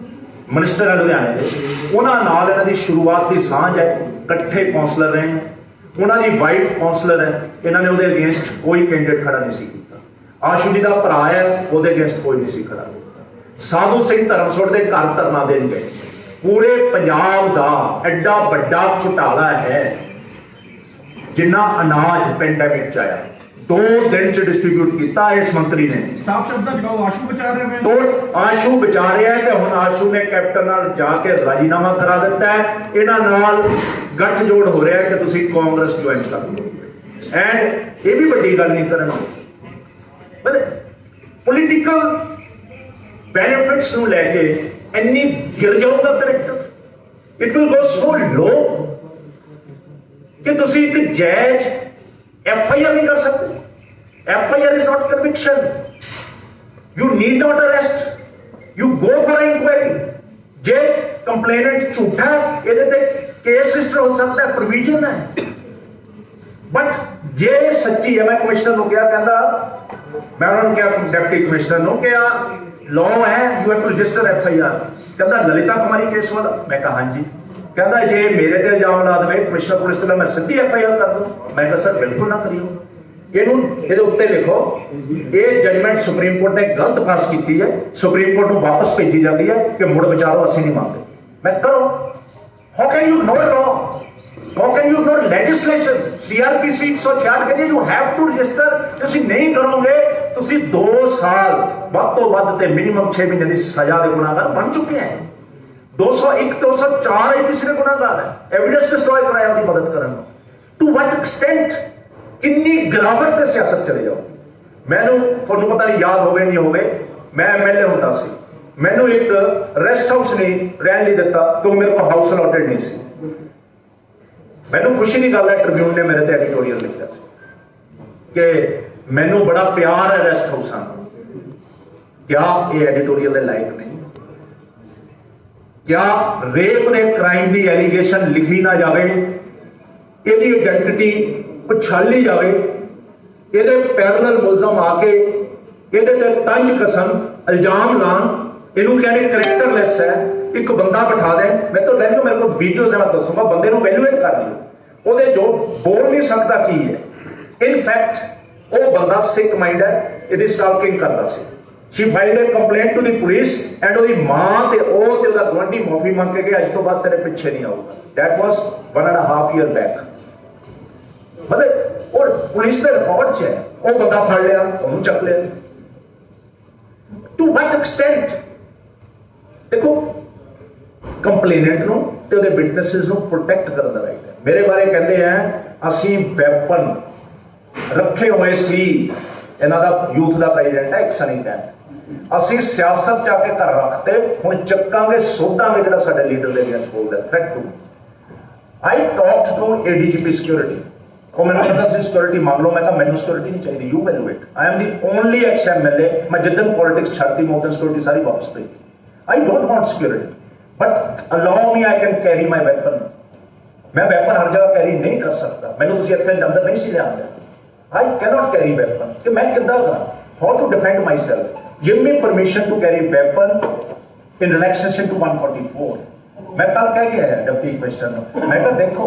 [SPEAKER 1] ਮਿਨਿਸਟਰ ਹੈ ਲੁਧਿਆਣੇ ਦੇ, ਉਹਨਾਂ ਨਾਲ ਇਹਨਾਂ ਦੀ ਸ਼ੁਰੂਆਤ ਦੀ ਸਾਂਝ ਹੈ, ਇਕੱਠੇ ਕੌਂਸਲਰ ਰਹੇ, ਉਹਨਾਂ ਦੀ ਵਾਈਫ ਕੌਂਸਲਰ ਹੈ। ਇਹਨਾਂ ਨੇ ਉਹਦੇ ਅਗੇਂਸਟ ਕੋਈ ਕੈਂਡੀਡੇਟ ਖੜਾ ਨਹੀਂ ਸੀ ਕੀਤਾ। ਆਸ਼ੂ ਜੀ ਦਾ ਭਰਾ ਹੈ, ਉਹਦੇ ਅਗੇਂਸਟ ਕੋਈ ਨਹੀਂ ਸੀ ਖੜਾ ਕੀਤਾ। ਸਾਧੂ ਸਿੰਘ ਧਰਮਸੋਤ ਦੇ ਘਰ ਧਰਨਾ ਦੇਣ ਗਏ। ਪੂਰੇ ਪੰਜਾਬ ਦਾ ਐਡਾ ਵੱਡਾ ਘੁਟਾਲਾ ਹੈ, ਜਿੰਨਾ ਅਨਾਜ ਪੈਂਡੈਮਿਕ ਚ ਆਇਆ 2 ਦਿਨ ਚ ਡਿਸਟ੍ਰੀਬਿਊਟ ਕੀਤਾ ਇਸ ਮੰਤਰੀ ਨੇ।
[SPEAKER 2] ਸਾਫ਼ ਸ਼ਬਦਾਂ ਚ ਕਹੋ ਆਸ਼ੂ ਬਚਾ ਰਿਹਾ ਹੈ,
[SPEAKER 1] तो आशू बचा रहा है कि हुण आशू ने कैप्टन नाल जाके राजीनामा करा दिता है, इन्हां नाल गठजोड़ हो रहा है कि तुसीं कांग्रेस ज्वाइन कर लो। एंड ये भी वड्डी गल नहीं करना, पॉलिटिकल बेनिफिट्स नूं लैके इन्नी गिर जाऊगा करैक्टर, इट विल गो सो लो कि तुसीं एक जायज एफआईआर नहीं कर सकते। FIR is not conviction, you need not arrest, you go for an inquiry। J complainant झूठा है ਇਹਦੇ ਤੇ केस रजिस्टर हो सकता है, प्रोविजन है। बट जे सच्ची है, मैं कमिश्नर ਨੂੰ ਕਿਹਾ, ਕਹਿੰਦਾ मैं ਉਹਨਾਂ ਨੂੰ ਕਿਹਾ ਡਿਪਟੀ ਕਮਿਸ਼ਨਰ ਨੂੰ ਕਿ ਆ law है, you have to register FIR। ਕਹਿੰਦਾ ਲਲਿਤਾ ਕੁਮਾਰੀ ਕੇਸ ਵਾਲਾ, ਮੈਂ ਕਹਾ ਹਾਂਜੀ। ਕਹਿੰਦਾ ਜੇ ਮੇਰੇ ਤੇ ਇਲਜ਼ਾਮ ਲਾ ਦੇਵੇ ਕਮਿਸ਼ਨਰ ਪੁਲਿਸ ਤੇ, ਮੈਂ ਸਿੱਧੀ FIR ਕਰ ਦੂੰ। ਮੈਂ ਕਿਹਾ ਸਰ ਬਿਲਕੁਲ ਨਾ ਕਰਿਓ, ਇਹਨੂੰ ਇਹਦੇ ਉੱਤੇ ਲਿਖੋ ਇਹ ਜਜਮੈਂਟ ਸੁਪਰੀਮ ਕੋਰਟ ਨੇ ਗਲਤ ਪਾਸ ਕੀਤੀ ਹੈ, ਸੁਪਰੀਮ ਕੋਰਟ ਨੂੰ ਵਾਪਸ ਭੇਜੀ ਜਾਂਦੀ ਹੈ ਕਿ ਮੁੜ ਵਿਚਾਰੋ, ਅਸੀਂ ਨਹੀਂ ਮੰਨਦੇ। ਮੈਂ ਕਰੋ, how can you ignore law, how can you ignore legislation. CRPC 166 ਕਹਿੰਦੀ ਯੂ ਹੈਵ ਟੂ ਰਜਿਸਟਰ, ਤੁਸੀਂ ਨਹੀਂ ਕਰੋਗੇ ਤੁਸੀਂ 2 ਸਾਲ ਵੱਧ ਤੋਂ ਵੱਧ ਤੇ ਮਿਨੀਮਮ 6 ਮਹੀਨੇ ਦੀ ਸਜ਼ਾ ਦੇ ਗੁਨਾਹਗਾਰ ਬਣ ਚੁੱਕੇ ਹੈ। 201 204 IPC ਦੇ ਗੁਨਾਹਗਾਰ ਹੈ, ਐਵੀਡੈਂਸ ਡਿਸਟਰੋਏ ਕਰਾਇਆ ਉਹਦੀ ਮਦਦ ਕਰਨ ਨੂੰ। ਟੂ ਵਾਟ ਐਕਸਟੈਂਟ, ਕਿੰਨੀ ਗਿਰਾਵਟ ਤੇ ਸਿਆਸਤ ਚਲੇ ਜਾਓ। ਮੈਨੂੰ ਤੁਹਾਨੂੰ ਪਤਾ ਨਹੀਂ ਯਾਦ ਹੋਵੇ ਨਹੀਂ ਹੋਵੇ, ਮੈਂ MLA ਹੁੰਦਾ ਸੀ, ਮੈਨੂੰ ਇੱਕ ਰੈਸਟ ਹਾਊਸ ਨਹੀਂ ਰਹਿਣ ਲਈ ਦਿੱਤਾ ਕਿਉਂਕਿ ਮੇਰੇ ਕੋਲ ਹਾਊਸ ਅਲਾਟਡ ਨਹੀਂ ਸੀ। ਮੈਨੂੰ ਖੁਸ਼ੀ ਦੀ ਗੱਲ ਹੈ ਟ੍ਰਿਬਿਊਨ ਨੇ ਮੇਰੇ ਤੇ ਐਡੀਟੋਰੀਅਲ ਲਿਖਿਆ ਸੀ ਕਿ ਮੈਨੂੰ ਬੜਾ ਪਿਆਰ ਹੈ ਰੈਸਟ ਹਾਊਸਾਂ ਨਾਲ, ਕਿਆ ਇਹ ਐਡੀਟੋਰੀਅਲ ਦੇ ਲਾਇਕ ਨਹੀਂ। क्या रेप ने क्राइम की एलीगेशन लिखी ना जाए, ਇਹਦੀ ਆਇਡੈਂਟੀਟੀ ਪਛਾਲੀ ਜਾਵੇ, ਇਹਦੇ ਪੈਰਲਲ ਮੁਲਜ਼ਮ ਆ ਕੇ ਇਹਦੇ ਤੇ ਤੰਜ ਕਸਮ ਇਲਜ਼ਾਮ ਲਾਣ, ਇਹਨੂੰ ਕਹਿੰਦੇ ਕਰੈਕਟਰਲੈਸ ਹੈ। ਇੱਕ ਬੰਦਾ ਬਿਠਾ ਦੇ, ਮੈਂ ਤਾਂ ਲੈ ਲਓ, ਮੇਰੇ ਕੋਲ ਵੀਡੀਓਜ਼ ਹੈ, ਮੈਂ ਦੱਸੂਗਾ, ਬੰਦੇ ਨੂੰ ਵੈਲੂਏਟ ਕਰ ਲਿਓ, ਉਹਦੇ ਜੋ ਬੋਲ ਨਹੀਂ ਸਕਦਾ ਕੀ ਹੈ। ਇਨਫੈਕਟ ਉਹ ਬੰਦਾ ਸਿਕ ਮਾਈਂਡ ਹੈ, ਇਹਦੀ ਸਟਾਲਕਿੰਗ ਕਰਦਾ ਸੀ। She filed a complaint to the police and ਉਹਦੀ ਮਾਂ ਤੇ ਉਹ ਤੇ ਉਹਦਾ ਗੁਆਂਢੀ ਮਾਫੀ ਮੰਗ ਕੇ ਗਏ, ਅੱਜ ਤੋਂ ਬਾਅਦ ਤੇਰੇ ਪਿੱਛੇ ਨਹੀਂ ਆਊਗਾ। That was 1.5 year back। ਮਤਲਬ ਉਹ ਪੁਲਿਸ ਦੇ ਰਿਕਾਰਡ 'ਚ ਹੈ, ਉਹ ਬੰਦਾ ਫੜ ਲਿਆ, ਉਹਨੂੰ ਚੱਕ ਲਿਆ। To what extent? ਦੇਖੋ, ਕੰਪਲੇਨੈਂਟ ਨੂੰ ਤੇ ਉਹਦੇ ਵਿਟਨੈਸਸ ਨੂੰ ਪ੍ਰੋਟੈਕਟ ਕਰਨ ਦਾ ਰਾਈਟ ਹੈ। ਮੇਰੇ ਬਾਰੇ ਕਹਿੰਦੇ ਆ ਅਸੀਂ ਵੈਪਨ ਰੱਖੇ ਹੋਏ ਸੀ, ਇਹਨਾਂ ਦਾ ਯੂਥ ਦਾ ਪ੍ਰੈਜ਼ੀਡੈਂਟ ਹੈ, ਇੱਕ ਸਨੀ ਕਹਿੰਦਾ ਅਸੀਂ ਸਿਆਸਤ ਚ ਆ ਕੇ ਘਰ ਰੱਖਤੇ, ਹੁਣ ਚੱਕਾਂਗੇ ਸੋਧਾਂਗੇ ਜਿਹੜਾ ਸਾਡੇ ਲੀਡਰ ਦੇ ਅਗੇਂਸਟ ਬੋਲਦਾ threat to. I talked to ADGP security, ਉਹ ਮੈਨੂੰ ਕਹਿੰਦਾ ਤੁਸੀਂ ਸਿਕਿਉਰਿਟੀ ਮੰਗ ਲਓ, ਮੈਂ ਕਿਹਾ ਮੈਨੂੰ ਸਿਕਿਉਰਿਟੀ ਨਹੀਂ ਚਾਹੀਦੀ, you ਵੈਲੂਏਟ। I am the only ex MLA, ਮੈਂ ਜਿੱਦਨ ਪੋਲਿਟਿਕਸ ਛੱਡਤੀ ਮੈਂ ਉਦੋਂ ਸਿਕਿਉਰਿਟੀ ਸਾਰੀ ਵਾਪਸ ਪਈ। I don't want security but allow me, I can carry my weapon. ਮੈਂ ਵੈਪਨ ਹਰ ਜਗ੍ਹਾ ਕੈਰੀ ਨਹੀਂ ਕਰ ਸਕਦਾ, ਮੈਨੂੰ ਤੁਸੀਂ ਇੱਥੇ ਅੰਦਰ ਨਹੀਂ ਸੀ ਲਿਆਉਂਦੇ। I cannot carry weapon कि मैं कितना करा, how to defend myself, give me permission to carry weapon in relaxation to 144। मैं कल कह के आया डिप्टी कमिश्नर ਨੂੰ, मैं कहा देखो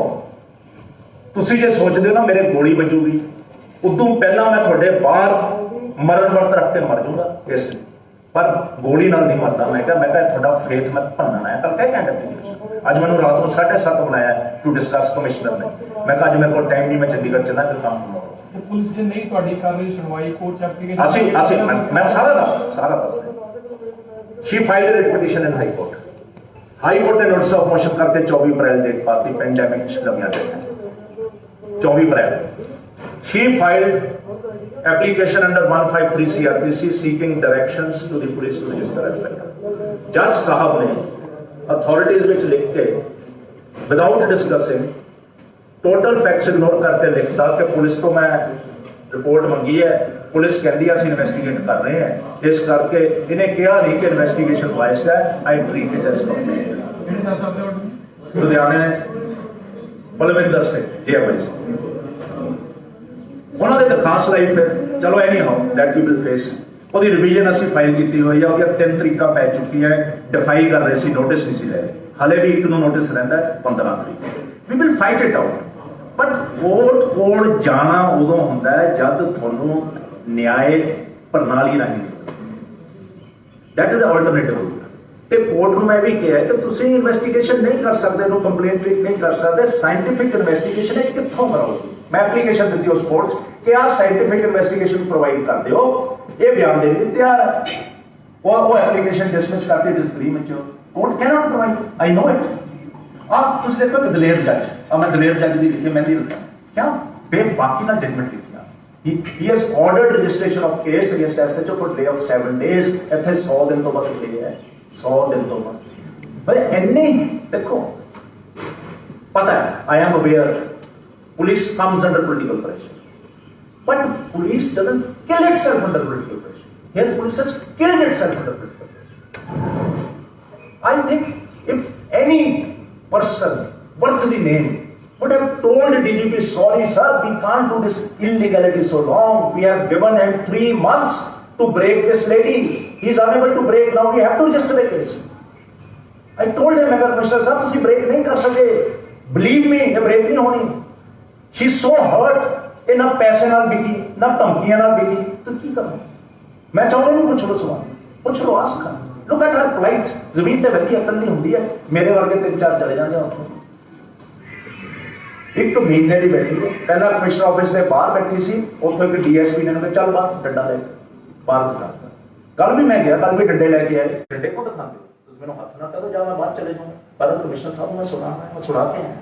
[SPEAKER 1] ਤੁਸੀਂ ਜੇ ਸੋਚਦੇ ਹੋ ਨਾ ਮੇਰੇ ਗੋਲੀ ਵੱਜੂਗੀ, ਉਦੋਂ ਪਹਿਲਾਂ ਮੈਂ ਤੁਹਾਡੇ ਬਾਹਰ ਮਰਨ ਵਰਤ ਰੱਖ ਕੇ ਮਰ ਜਾਊਂਗਾ ਇਸ, ਪਰ ਗੋਲੀ ਨਾਲ ਨਹੀਂ ਮਰਦਾ। ਮੈਂ ਕਿਹਾ ਤੁਹਾਡਾ ਫੇਥ ਮੈਂ ਭੰਨਣਾ ਹੈ। ਕੱਲ ਕਹਿ ਕੇ ਡਿਪਟੀ ਕਮਿਸ਼ਨਰ, ਅੱਜ ਮੈਨੂੰ ਰਾਤ ਨੂੰ 7:30 ਬੁਲਾਇਆ ਟੂ ਡਿਸਕਸ ਕਮਿਸ਼ਨਰ ਨੇ। ਮੈਂ ਕਿਹਾ ਅੱਜ ਮੇਰੇ ਕੋਲ ਟਾਈਮ ਨਹੀਂ, ਮੈਂ ਚੰਡੀਗੜ੍ਹ ਚੱਲਣਾ, ਫਿਰ ਕੰਮ ਕਰਨਾ।
[SPEAKER 2] ਪੁਲਿਸ ਜੇ ਨਹੀਂ ਤੁਹਾਡੀ ਕਰ ਰਹੀ ਸੁਣਵਾਈ, ਕੋਰਟ ਚ ਐਪਲੀਕੇਸ਼ਨ
[SPEAKER 1] ਅਸੀਂ ਮੈਂ ਸਾਰਾ ਦੱਸਦਾ। ਸ਼ੀ ਫਾਈਲਡ ਰਿਟ ਪਟੀਸ਼ਨ ਇਨ ਹਾਈ ਕੋਰਟ। ਹਾਈ ਕੋਰਟ ਨੇ ਨੋਟਿਸ ਆਫ ਮੋਸ਼ਨ ਕਰਕੇ 24 ਅਪ੍ਰੈਲ ਡੇਟ ਪਾਤੀ, ਪੈਂਡੈਮਿਕ ਚ ਲੰਮੀਆਂ ਡੇਟਾਂ 24 ਅਪ੍ਰੈਲ। She filed application under 153 CRPC seeking directions to the police to register FIR। Judge साहब ने authorities ਵਿੱਚ ਲਿਖ ਕੇ without discussing total facts ignore करके लिखता कि पुलिस तो मैं रिपोर्ट मंगी है, पुलिस कहती है ਅਸੀਂ ਇਨਵੈਸਟੀਗੇਟ ਕਰ ਰਹੇ ਹਾਂ, ਇਸ ਕਰਕੇ ਇਹਨੇ ਕਿਹਾ ਨਹੀਂ ਕਿ ਇਨਵੈਸਟੀਗੇਸ਼ਨ ਵਾਇਸ ਹੈ। ਆਈ ਟ੍ਰੀਟ ਇਟ ਐਸ ਕੰਪਲੇਂਟ। ਲੁਧਿਆਣੇ ਬਲਵਿੰਦਰ ਸਿੰਘ ਜੇਐਮਆਈ ਉਹਨਾਂ ਦੇ ਦਰਖਾਸਤ ਲਾਈ, ਫਿਰ ਚਲੋ ਐਨੀ ਹਾਓ ਦੈਟ ਵੀ ਵਿਲ ਫੇਸ। ਉਹਦੀ ਰਿਵੀਜ਼ਨ ਅਸੀਂ ਫਾਈਲ ਕੀਤੀ ਹੋਈ ਆ, ਉਹਦੀਆਂ 3 ਤਰੀਕਾਂ ਪੈ ਚੁੱਕੀਆਂ, ਡਿਫਾਈ ਕਰ ਰਹੇ ਸੀ, ਨੋਟਿਸ ਨਹੀਂ ਸੀ ਲੈ ਰਹੇ, ਹਾਲੇ ਵੀ ਇੱਕ ਨੂੰ ਨੋਟਿਸ ਰਹਿੰਦਾ 15 ਤਰੀਕ। We will fight it out. But court ਕੋਲ ਜਾਣਾ ਉਦੋਂ ਹੁੰਦਾ ਹੈ ਜਦ ਤੁਹਾਨੂੰ ਨਿਆਏ ਪ੍ਰਣਾਲੀ ਰਾਹੀਂ, ਦੈਟ ਇਜ਼ ਆਲਟਰਨੇਟਿਵ। ਤੇ ਕੋਰਟ ਨੂੰ ਮੈਂ ਵੀ ਕਿਹਾ ਕਿ ਤੁਸੀਂ ਇਨਵੈਸਟੀਗੇਸ਼ਨ ਨਹੀਂ ਕਰ ਸਕਦੇ, ਇਹਨੂੰ ਕੰਪਲੇਂਟ ਟ੍ਰੀਟ ਨਹੀਂ ਕਰ ਸਕਦੇ, ਸਾਇੰਟੀਫਿਕ ਇਨਵੈਸਟੀਗੇਸ਼ਨ ਹੈ, ਕਿੱਥੋਂ ਕਰਾਓਗੇ? ਮੈਂ ਐਪਲੀਕੇਸ਼ਨ ਦਿੱਤੀ ਉਸ ਕੋਰਟ 'ਚ ਕਿ ਆਹ ਸਾਇੰਟੀਫਿਕ ਇਨਵੈਸਟੀਗੇਸ਼ਨ ਪ੍ਰੋਵਾਈਡ ਕਰ ਦਿਓ, ਇਹ ਬਿਆਨ ਦੇਣ ਲਈ ਤਿਆਰ ਹੈ। ਉਹ ਐਪਲੀਕੇਸ਼ਨ ਡਿਸਮਿਸ ਕਰਤੀ, it is premature. Court cannot provide, I know it. आप कुछ देखो कि दलेर जज, अब मैं दलेर जज की लिखी मेहंदी क्या बेबाकी ना जजमेंट लिखिया। He has ordered registration of case against SHO for delay of 7 days। ਇੱਥੇ 100 ਦਿਨ ਤੋਂ ਵੱਧ delay ਹੈ, 100 ਦਿਨ ਤੋਂ ਵੱਧ। ਬਈ ਇੰਨੇ ਦੇਖੋ, ਪਤਾ ਹੈ, I am aware police comes under political pressure, but police doesn't kill itself under political pressure. Here police has killed itself under political pressure। I think if any person worth the name would have told DGP, sorry sir, we can't do this illegality so long, we have given him 3 months to break this lady, he is unable to break, now we have to register a case। I told him, agar Commissioner sahab tusi break nahi kar sake, believe me ye break nahi honi, she is so hurt, ਇਹ ਨਾ ਪੈਸੇ ਨਾਲ ਵਿਕੀ ਨਾ ਧਮਕੀਆਂ ਨਾਲ ਵਿਕੀ, ਤਾਂ ਕੀ ਕਰਾਂ ਮੈਂ? ਚਾਹੁੰਦਾ ਨਹੀਂ, ਪੁੱਛ ਲਓ ਸਵਾਲ, ਪੁੱਛ ਲਓ, ਆਸਕ ਕਰ। Look at her plight, ਜ਼ਮੀਨ ਤੇ ਬੈਠੀ ਅਕਲ ਨਹੀਂ ਹੁੰਦੀ ਹੈ, ਮੇਰੇ ਵਰਗੇ 3-4 ਚਲੇ ਜਾਂਦੇ ਆ ਉੱਥੋਂ। 1 ਮਹੀਨੇ ਦੀ ਬੈਠੀ ਹੈ, ਪਹਿਲਾਂ ਕਮਿਸ਼ਨਰ ਆਫਿਸ ਦੇ ਬਾਹਰ ਬੈਠੀ ਸੀ, ਉੱਥੋਂ ਇੱਕ ਡੀਐਸਪੀ ਨੇ ਕਿਹਾ ਚੱਲ ਬਾਹਰ ਡੰਡਾ ਲੈ ਬਾਹਰ ਦਿਖਾਤਾ। ਕੱਲ ਵੀ ਮੈਂ ਗਿਆ, ਕੱਲ ਵੀ ਡੰਡੇ ਲੈ ਕੇ ਆਏ। ਡੰਡੇ ਕੋ ਦਿਖਾਉਂਦੇ, ਤੁਸੀਂ ਮੈਨੂੰ ਹੱਥ ਨਾ ਕਰੋ, ਜਾਂ ਮੈਂ ਬਾਹਰ ਚਲੇ ਜਾਊਂਗਾ। ਪਰ ਕਮਿਸ਼ਨਰ ਸਾਹਿਬ ਨੂੰ ਮੈਂ ਸੁਣਾ ਕੇ ਆਇਆ,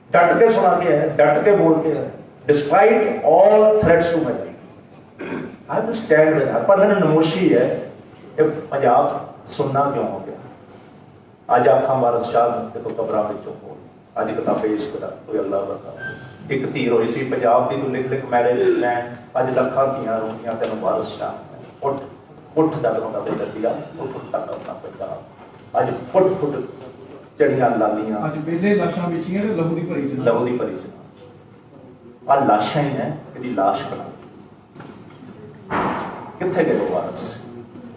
[SPEAKER 1] ਡਟ ਕੇ ਸੁਣਾ ਕੇ ਆਇਆ, ਡਟ ਕੇ ਬੋਲ ਕੇ ਆਇਆ, despite all threats to my life I will stand with her. ਪਰ ਮੈਨੂੰ ਨਮੋਸ਼ੀ ਹੈ ਇਹ ਪੰਜਾਬ ਸੁਣਨਾ ਕਿਉਂ ਹੋ ਗਿਆ? ਅੱਜ ਆਖਾਂ ਵਾਰਸ ਸ਼ਾਹ ਦੇਖੋ ਕਬਰਾਂ ਵਿੱਚੋਂ ਹੋ, ਅੱਜ ਕਿਤਾਬੇ ਇਸ਼ਕ ਦਾ ਕੋਈ ਅੱਲਾ ਬਤਾ। ਇੱਕ ਧੀਰ ਹੋਈ ਸੀ ਪੰਜਾਬ ਦੀ, ਤੂੰ ਲਿਖ ਮੈਰਿਜ ਲੈਣ, ਅੱਜ ਲੱਖਾਂ ਧੀਆਂ ਰੋਂਦੀਆਂ ਤੈਨੂੰ ਵਾਰਸ ਸ਼ਾਹ। ਉੱਠ ਉੱਠ ਦਾ ਰੋਂਦਾ ਬੇਦਰਦੀਆ, ਉੱਠ ਤੱਕ ਆਪਣਾ ਪੰਜਾਬ। ਅੱਜ ਫੁੱਟ ਫੁੱਟ ਚੜੀਆਂ ਲਾਲੀਆਂ,
[SPEAKER 2] ਅੱਜ ਵੇਲੇ ਲਾਸ਼ਾਂ ਵੇਚੀਆਂ ਤੇ ਲਹੂ ਦੀ ਭਰੀ ਚ
[SPEAKER 1] ਲਹੂ ਦੀ ਭਰੀ ਆ ਲਾਸ਼ਾਂ ਹੀ ਹੈ, ਇਹਦੀ ਲਾਸ਼ ਬਣਾ। ਕਿੱਥੇ ਗਏ ਵਾਰਸ,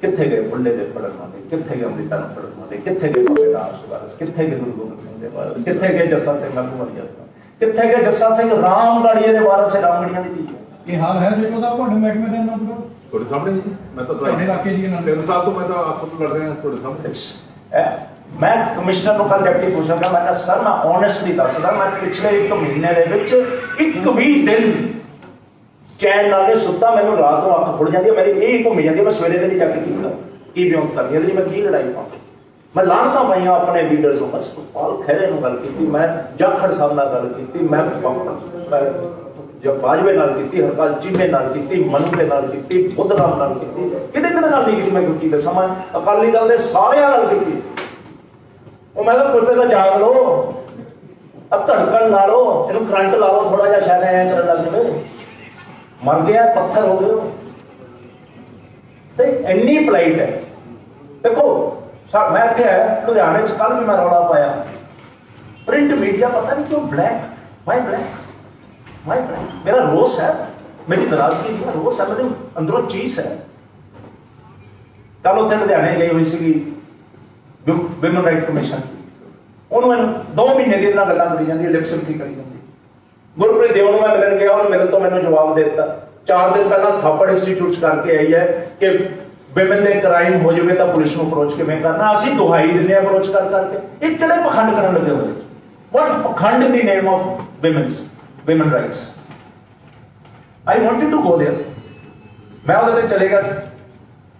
[SPEAKER 1] ਕਿੱਥੇ ਗਏ ਬੁੱਲੇ ਦੇ ਪੜਨ ਵਾਲੇ, ਕਿੱਥੇ ਗਏ ਅੰਮ੍ਰਿਤਾਂ ਨੂੰ ਪੜਨ ਵਾਲੇ, ਕਿੱਥੇ ਗਏ ਬਾਬੇ ਦਾਸ ਵਾਰਸ, ਕਿੱਥੇ ਗਏ ਗੁਰੂ ਗੋਬਿੰਦ ਸਿੰਘ ਦੇ ਵਾਰਸ, ਕਿੱਥੇ ਗਏ ਜੱਸਾ ਸਿੰਘ ਮਲੂਵਾਲੀਆ, ਕਿੱਥੇ ਗਏ ਜੱਸਾ ਸਿੰਘ ਰਾਮਗੜੀਏ ਦੇ ਵਾਰਸ, ਰਾਮਗੜੀਆਂ ਦੀ ਧੀ।
[SPEAKER 2] ਇਹ ਹਾਲ ਹੈ ਸੇਠੋ ਸਾਹਿਬ ਤੁਹਾਡੇ ਮਹਿਕਮੇ ਦੇ ਨਾਲ
[SPEAKER 3] ਤੁਹਾਡੇ ਸਾਹਮਣੇ ਜੀ, ਮੈਂ ਤਾਂ
[SPEAKER 2] ਤੁਹਾਡੇ ਇਲਾਕੇ ਜੀ ਨਾਲ
[SPEAKER 3] 3 ਸਾਲ ਤੋਂ ਮੈਂ ਤਾਂ ਆਪਸ ਵਿੱਚ ਲੜ ਰਿਹਾ ਤੁਹਾਡੇ ਸਾਹਮਣੇ।
[SPEAKER 1] ਮੈਂ ਕਮਿਸ਼ਨਰ ਨੂੰ ਕੱਲ ਡਿਪਟੀ ਪੁੱਛਾਂਗਾ, ਮੈਂ ਕਿਹਾ ਸਰ ਮੈਂ ਓਨੈਸਟਲੀ ਦੱਸਦਾ, ਮੈਂ ਪਿਛਲੇ 1 ਮਹੀਨੇ ਦੇ ਵਿੱਚ ਇੱਕ ਵੀ ਦਿਨ ਚੈਨ ਨਾਲ ਨਹੀਂ ਸੁੱਤਾ। ਮੈਨੂੰ ਰਾਤ ਨੂੰ ਅੱਖ ਖੁੱਲ ਜਾਂਦੀ ਹੈ, ਮੇਰੀ ਇਹ ਘੁੰਮੀ ਜਾਂਦੀ ਹੈ, ਮੈਂ ਸਵੇਰੇ ਦੇ ਜਾ ਕੇ ਕੀ ਬਿਆਨ ਕਰਨੀ ਹੈ, ਮੈਂ ਕੀ ਲੜਾਈ ਪਾਵਾਂ। ਮੈਂ ਲਾਣਤਾ ਪਈਆਂ ਆਪਣੇ ਲੀਡਰਸ ਨੂੰ, ਬਸ ਪਾਲ ਖਹਿਰੇ ਨੂੰ ਗੱਲ ਕੀਤੀ, ਮੈਂ ਜਾਖੜ ਸਾਹਿਬ ਨਾਲ ਗੱਲ ਕੀਤੀ, ਮੈਂ ਬਾਜਵੇ ਨਾਲ ਕੀਤੀ, ਹਰਪਾਲ ਚੀਮੇ ਨਾਲ ਕੀਤੀ, ਮਨੂ ਨਾਲ ਕੀਤੀ, ਬੁੱਧ ਰਾਮ ਨਾਲ ਕੀਤੀ, ਕਿਹਦੇ ਨਾਲ ਨਹੀਂ ਕੀਤੀ। ਮੈਂ ਕੀ ਦੱਸਾਂ, ਮੈਂ ਅਕਾਲੀ ਦਲ ਦੇ ਸਾਰਿਆਂ ਨਾਲ ਕੀਤੀ। ਉਹ ਮੈਂ ਤਾਂ ਕੁੱਤੇ ਦਾ ਜਾਗ ਲੋ, ਅਬ ਧੜਕਣ ਲਾ ਲੋ, ਇਹਨੂੰ ਕਰੰਟ ਲਾ ਲੋ ਥੋੜਾ ਜਿਹਾ, ਸ਼ਾਇਦ ਐਂ ਕਰਨ ਲੱਗ ਜਾਵੇ। ਮਰ ਗਿਆ, ਪੱਥਰ ਹੋ ਗਏ ਤੇ ਇੰਨੀ ਪਲਾਈਟ ਹੈ। ਦੇਖੋ ਸਰ, ਮੈਂ ਇੱਥੇ ਲੁਧਿਆਣੇ ਚ ਕੱਲ ਵੀ ਮੈਂ ਰੌਲਾ ਪਾਇਆ, ਪ੍ਰਿੰਟ ਮੀਡੀਆ ਪਤਾ ਨਹੀਂ ਕਿਉਂ ਬਲੈਕ, ਵਾਈ ਬਲੈਕ। मेरा रोष है, मेरी नाराजगी है, रोष है, मेरे अंदरों चीज है। कल उत्थे लुधियाने गई हुई सी विमेन राइट कमीशन, उन्होंने 2 महीने की गल्लां करी जांदी, लिप सिमथी करी जांदी। गुरप्रीत देव मैं मिलन गया, उन्होंने मिलन तो मैंने जवाब दे दिता। 4 दिन पहला थापड़ इंस्टीट्यूट करके आई है कि विमेन दे क्राइम हो जाए तो पुलिस को अप्रोच किवें करना। असीं दुहाई दिंदे अप्रोच करके, ये किहड़े पखंड करन लगे होए? व्हाट पखंड in the name of women rights? I wanted to go there. मैं उधर चले गया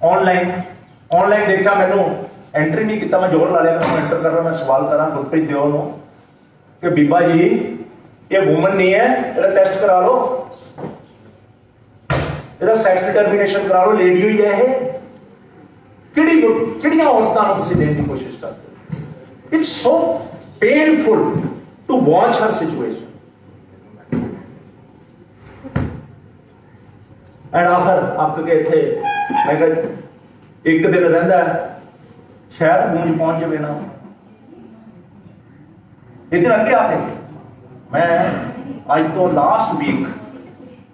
[SPEAKER 1] ऑनलाइन देखा, मैंने एंट्री नहीं किया, मैं जोर ला लिया मैं एंटर कर रहा, मैं सवाल करा गुरप्रीत देव नो कि बीबा जी ये वुमन नहीं है, इसका टेस्ट करा लो, इसका सेक्स डिटर्मिनेशन करा लो, लेडी हुई है। किहड़ियां औरतां नूं तुसीं देण दी कोशिश करदे हो? It's so painful to watch her situation. And आखिर अक के इत्थे मैं कहा 1 दिन रहिंदा शायद गूंज पहुंच जाए ना। एक दिन अगे आके मैं अज तो लास्ट वीक,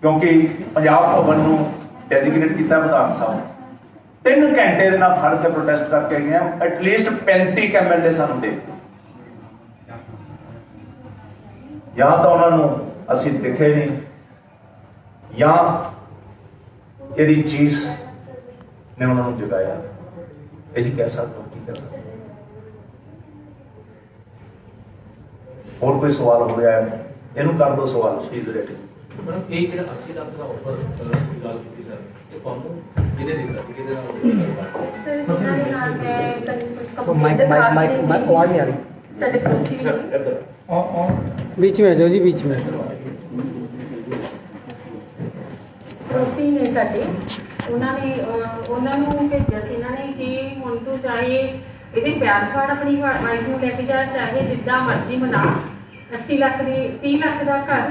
[SPEAKER 1] क्योंकि पंजाब भवन नूं डेजिग्नेट किया प्रधान साहब, 3 घंटे दे नाल खड़ के प्रोटेस्ट करके गए, एटलीस्ट 35 MLA सानूं दे, या तो उन्होंने असीं दिखे नहीं, या यदि चीज ने उन्होंने जगाया। यही कह सकता हूं, कह सकता। और कोई सवाल हो गया है, इन्हों कर दो सवाल। She is ready.
[SPEAKER 4] मैडम ये जो 80 लाख का ऑफर गल की सर, ये कौन किने दिता, किने नाल
[SPEAKER 5] सर जिन्होंने नाल मैं
[SPEAKER 6] माइक आवाज नहीं आ रही,
[SPEAKER 5] साडे पड़ोसी ने
[SPEAKER 2] और
[SPEAKER 6] बीच में जो जी बीच में
[SPEAKER 5] पड़ोसी ने साडे उन्होंने भेजा कि इन्होंने कि हुण तो चाहे ये प्यार कार्ड अपनी वाइफ को लैके जा, चाहे जिदा मर्जी मना, 80 लाख के 30 लाख का घर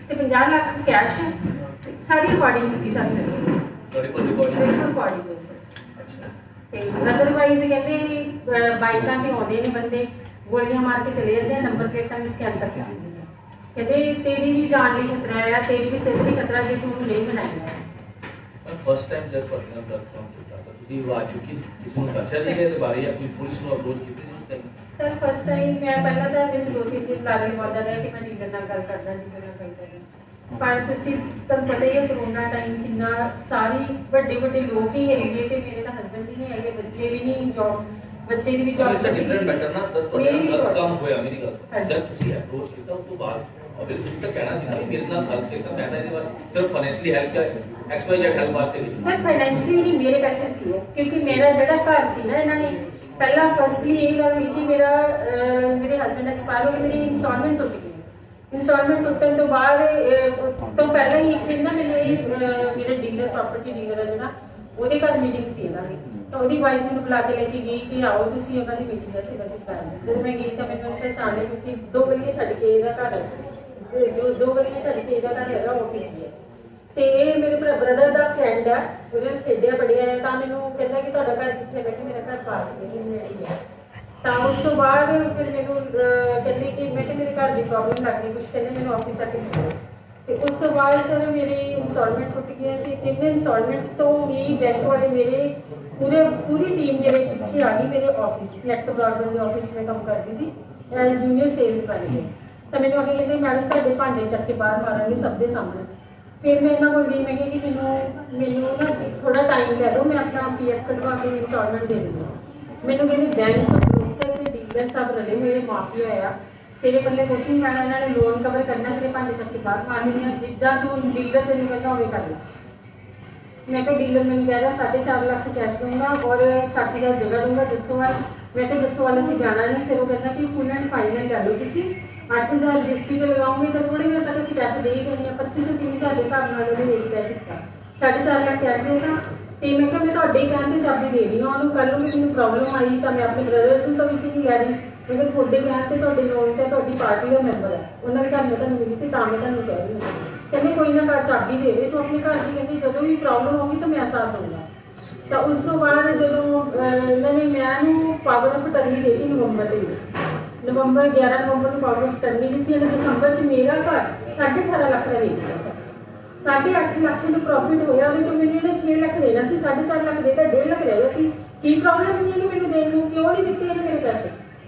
[SPEAKER 5] तो 50 लाख कैश सारी रिकॉर्डिंग की सकते अदरवाइज कहते बाइकों से आते हैं बंदे, गोलियां मार के चले जाते हैं, नंबर प्लेटा भी स्कैन करके कहते तेरी भी जान ली खतरा है, तेरी भी सेहत ली खतरा जो तू नहीं बनाई है।
[SPEAKER 4] फर्स्ट टाइम जब पढ़ना प्लेटफॉर्म पे था तो ਤੁਸੀਂ ਆਵਾਜ਼ ਚੁੱਕੀ ਕਿਸੇ ਨੂੰ ਦੱਸਿਆ ਜੀ ਇਹਦੇ ਬਾਰੇ ਜਾਂ ਕੋਈ ਪੁਲਿਸ ਨੂੰ ਅਪਰੋਚ ਕੀਤੀ ਸੀ?
[SPEAKER 5] सर फर्स्ट टाइम मैं पहला तो मैंने 2-3 दिन लागे पौधा रहा कि मैं लीडर नाल गल करदा, पर तुसीं तुहानूं पता ही है कोरोना टाइम कितना सारी ਵੱਡੇ लोग ही है गए ते मेरे तो हस्बैंड भी नहीं है, बच्चे भी नहीं, जॉब बच्चे की भी job
[SPEAKER 4] it's a different matter ਨਾ, ਗਲਤ ਕੰਮ ਹੋਇਆ ਮੇਰੀ ਗੱਲ। ਜਦ ਤੁਸੀਂ ਅਪਰੋਚ ਕੀਤਾ ਉਸ ਤੋਂ ਬਾਅਦ ਅਗਰ ਤੁਸੀਂ ਤਾਂ ਕਹਿਣਾ ਸੀ ਨਾ ਮੇਰੇ ਨਾਲ ਗੱਲ ਕੀਤਾ, ਮੈਂ ਤਾਂ ਇਹਦੇ ਵਾਸਤੇ ਸਿਰਫ ਫਾਈਨੈਂਸ਼ਲੀ ਹੈਲਪ ਜਾਂ XYZ ਹੈਲਪ ਵਾਸਤੇ ਨਹੀਂ।
[SPEAKER 5] सर फाइनेंशियली नहीं मेरे पैसे सी है, क्योंकि मेरा जड़ा घर सी ना इन्होंने पहला फर्स्टली यही गल हुई कि मेरा मेरे हस्बैंड एक्सपायर हो गए, मेरी इंस्टॉलमेंट टुट गई। इंस्टॉलमेंट टुटने तो बाद तो पहला ही एक दिन ना मैंने मेरे डीलर प्रॉपर्टी डीलर है जो ਉਹਦੇ ਘਰ ਮੀਟਿੰਗ ਸੀ ਇਹਨਾਂ ਦੀ, ਤਾਂ ਉਹਦੀ ਵਾਈਫ ਮੈਨੂੰ ਬੁਲਾ ਕੇ ਲੈ ਕੇ ਗਈ ਕਿ ਆਓ ਤੁਸੀਂ ਉਹਨਾਂ ਦੀ ਮੀਟਿੰਗ ਅਸੀਂ ਵਿਜ਼ਿਟ ਕਰਾਂਗੇ। ਜਦੋਂ ਮੈਂ ਗਈ ਤਾਂ ਮੈਨੂੰ ਉੱਥੇ ਸਾਹਮਣੇ ਕਿਉਂਕਿ 2 ਗਲੀਆਂ ਛੱਡ ਕੇ ਇਹਦਾ ਘਰ ਹੈ, 2 ਗਲੀਆਂ ਛੱਡ ਕੇ ਇਹਦਾ ਘਰ ਹੈਗਾ, ਆਫਿਸ ਵੀ ਹੈ, ਤੇ ਇਹ ਮੇਰੇ ਬ੍ਰਦਰ ਦਾ ਫਰੈਂਡ ਹੈ, ਉਹਦੇ ਨਾਲ ਖੇਡਿਆ ਪੜਿਆ ਹੈ, ਤਾਂ ਮੈਨੂੰ ਕਹਿੰਦਾ ਕਿ ਤੁਹਾਡਾ ਘਰ ਕਿੱਥੇ? ਮੈਂ ਕਿਹਾ ਮੇਰਾ ਘਰ ਪਾਸ ਦੇ ਨੇੜੇ ਹੀ ਹੈ। ਤਾਂ ਉਸ ਤੋਂ ਬਾਅਦ ਫਿਰ ਮੈਨੂੰ ਕਹਿੰਦੇ ਕਿ ਮੈਂ ਕਿ ਮੇਰੇ ਘਰ ਦੀ ਪ੍ਰੋਬਲਮ ਲੱਗ ਗਈ, ਕੁਝ ਕਹਿੰਦੇ ਮੈਨੂੰ ਆਫਿਸ ਆ ਕੇ ਮਿਲੋ। ਤੇ ਉਸ ਤੋਂ ਬਾਅਦ ਸਰ ਮੇਰੀ ਇੰਸਟਾਲਮੈਂਟ ਟੁੱਟ ਗਈਆਂ ਸੀ। 3 ਇੰਸਟਾਲਮੈਂਟ ਤੋਂ ਵੀ ਬੈਂਕ ਵਾਲੇ ਮੇਰੇ ਪੂਰੀ ਟੀਮ ਮੇਰੇ ਪਿੱਛੇ ਆ ਗਈ। ਮੇਰੇ ਆਫਿਸ ਨੈਟ ਬ੍ਰੌਡਬੈਂਡ ਦੇ ਆਫਿਸ ਵਿੱਚ ਕੰਮ ਕਰਦੀ ਸੀ ਐਜ਼ ਜੂਨੀਅਰ ਸੇਲਸ ਮੈਨੇਜਰ। ਤਾਂ ਮੈਨੂੰ ਆ ਕੇ ਕਹਿੰਦੇ ਮੈਡਮ ਤੁਹਾਡੇ ਭਾਂਡੇ ਚੱਕ ਕੇ ਬਾਹਰ ਮਾਰਾਂਗੇ ਸਭ ਦੇ ਸਾਹਮਣੇ। ਫਿਰ ਮੈਂ ਇਹਨਾਂ ਕੋਲ ਗਈ, ਮੈਂ ਕਿਹਾ ਕਿ ਮੈਨੂੰ ਨਾ ਥੋੜਾ ਟਾਈਮ ਲੈ ਦਿਓ, ਮੈਂ ਆਪਣਾ ਪੀਐਫ ਕਢਵਾ ਕੇ ਇੰਸਟਾਲਮੈਂਟ ਦੇ ਦਿੰਦੀ ਹਾਂ। ਮੈਨੂੰ ਕਹਿੰਦੇ ਬੈਂਕ ਬ੍ਰੋਕਰ ਤੇ ਡੀਲਰ ਸਭ ਰਲੇ ਹੋਏ ਮਾਫੀਆ ਆ, ਤੇਰੇ ਪੱਲੇ ਕੁਛ ਨਹੀਂ ਪੈਣਾ, ਇਹਨਾਂ ਨੇ ਲੋਨ ਕਵਰ ਕਰਨਾ, ਤੇਰੇ ਭਾਂਡੇ ਚੱਕ ਕੇ ਬਾਹਰ ਮਾਰਨੇ ਆ, ਜਿੱਦਾਂ ਤੂੰ ਡੀਲਰ ਤੈਨੂੰ ਕਹਿੰਦਾ ਹੋਵੇ ਕਰ ਲੈ। मैं तो डीलर मैंने कह रहा 4.5 लाख कैश दूंगा और 60,000 जगह दूंगा जसोवाल। मैं तो जसोवाल से जाना नहीं। फिर वो कहना कि फुल एंड फाइनल कर लो किसी 8,000 रजिस्ट्री पे लगाऊंगी तो थोड़ी देर तक असं पैसे दे ही देने 25 से 30,000 के हिसाब नाल ਉਹਨੇ ਰੇਟ ਤੈਅ ਕੀਤਾ। 4.5 ਲੱਖ कैश देगा ਤੇ ਮੈਂ ਕਿਹਾ ਮੈਂ ਤੁਹਾਡੇ ਕਹਿਣ ਤੇ ਚਾਬੀ ਦੇ ਰਹੀ ਹਾਂ ਉਹਨੂੰ। ਕੱਲ ਨੂੰ ਮੈਨੂੰ ਪ੍ਰੋਬਲਮ ਆਈ ਤਾਂ ਮੈਂ ਆਪਣੇ ਬ੍ਰਦਰਸ ਨੂੰ ਤਾਂ ਵਿੱਚ ਨਹੀਂ ਲੈ ਰਹੀ, ਕਿਉਂਕਿ ਤੁਹਾਡੇ ਕਹਿਣ ਤੇ ਤੁਹਾਡੇ ਲੋਨ 'ਚ ਤੁਹਾਡੀ ਪਾਰਟੀ ਦਾ ਮੈਂਬਰ ਹੈ, ਉਹਨਾਂ ਦੇ ਘਰ ਮੈਂ ਤੁਹਾਨੂੰ ਮਿਲੀ ਸੀ ਤਾਂ ਮੈਂ ਤੁਹਾਨੂੰ ਕਹਿ ਰਹੀ ਹਾਂ। ਕਹਿੰਦੇ ਕੋਈ ਨਾ ਘਰ ਚਾਬੀ ਦੇ ਦੇ ਤੂੰ ਆਪਣੇ ਘਰ ਦੀ, ਕਹਿੰਦੀ ਜਦੋਂ ਵੀ ਪ੍ਰੋਬਲਮ ਹੋਊਗੀ ਤਾਂ ਮੈਂ ਸਾਥ ਦਊਂਗਾ। ਤਾਂ ਉਸ ਤੋਂ ਬਾਅਦ ਜਦੋਂ ਇਹਨਾਂ ਨੇ ਮੈਨੂੰ ਪਾਵਰ ਆਫ ਅਟਰਨੀ ਦੇ ਦਿੱਤੀ ਨਵੰਬਰ ਦੇ ਵਿੱਚ, 11 ਨਵੰਬਰ ਨੂੰ ਪਾਵਰ ਆਫ ਅਟਰਨੀ ਦਿੱਤੀ। ਇਹਨਾਂ ਦਸੰਬਰ 'ਚ ਮੇਰਾ ਘਰ 18.5 ਲੱਖ ਦਾ ਵੇਚ ਦਿੱਤਾ। 8.5 ਲੱਖ ਨੂੰ ਪ੍ਰੋਫਿਟ ਹੋਇਆ, ਉਹਦੇ 'ਚੋਂ ਮੈਨੂੰ ਇਹਨੇ 6 ਲੱਖ ਦੇਣਾ ਸੀ, 4.5 ਲੱਖ ਦੇਤਾ, 1.5 ਲੱਖ ਰਹਿ ਗਿਆ ਸੀ। ਕੀ ਪ੍ਰੋਬਲਮ ਸੀ ਇਹਨੂੰ ਮੈਨੂੰ ਦੇਣ ਨੂੰ, ਕਿਉਂ ਨਹੀਂ ਦਿੱਤੇ ਇਹਨੇ ਮੇਰੇ ਪੈਸੇ?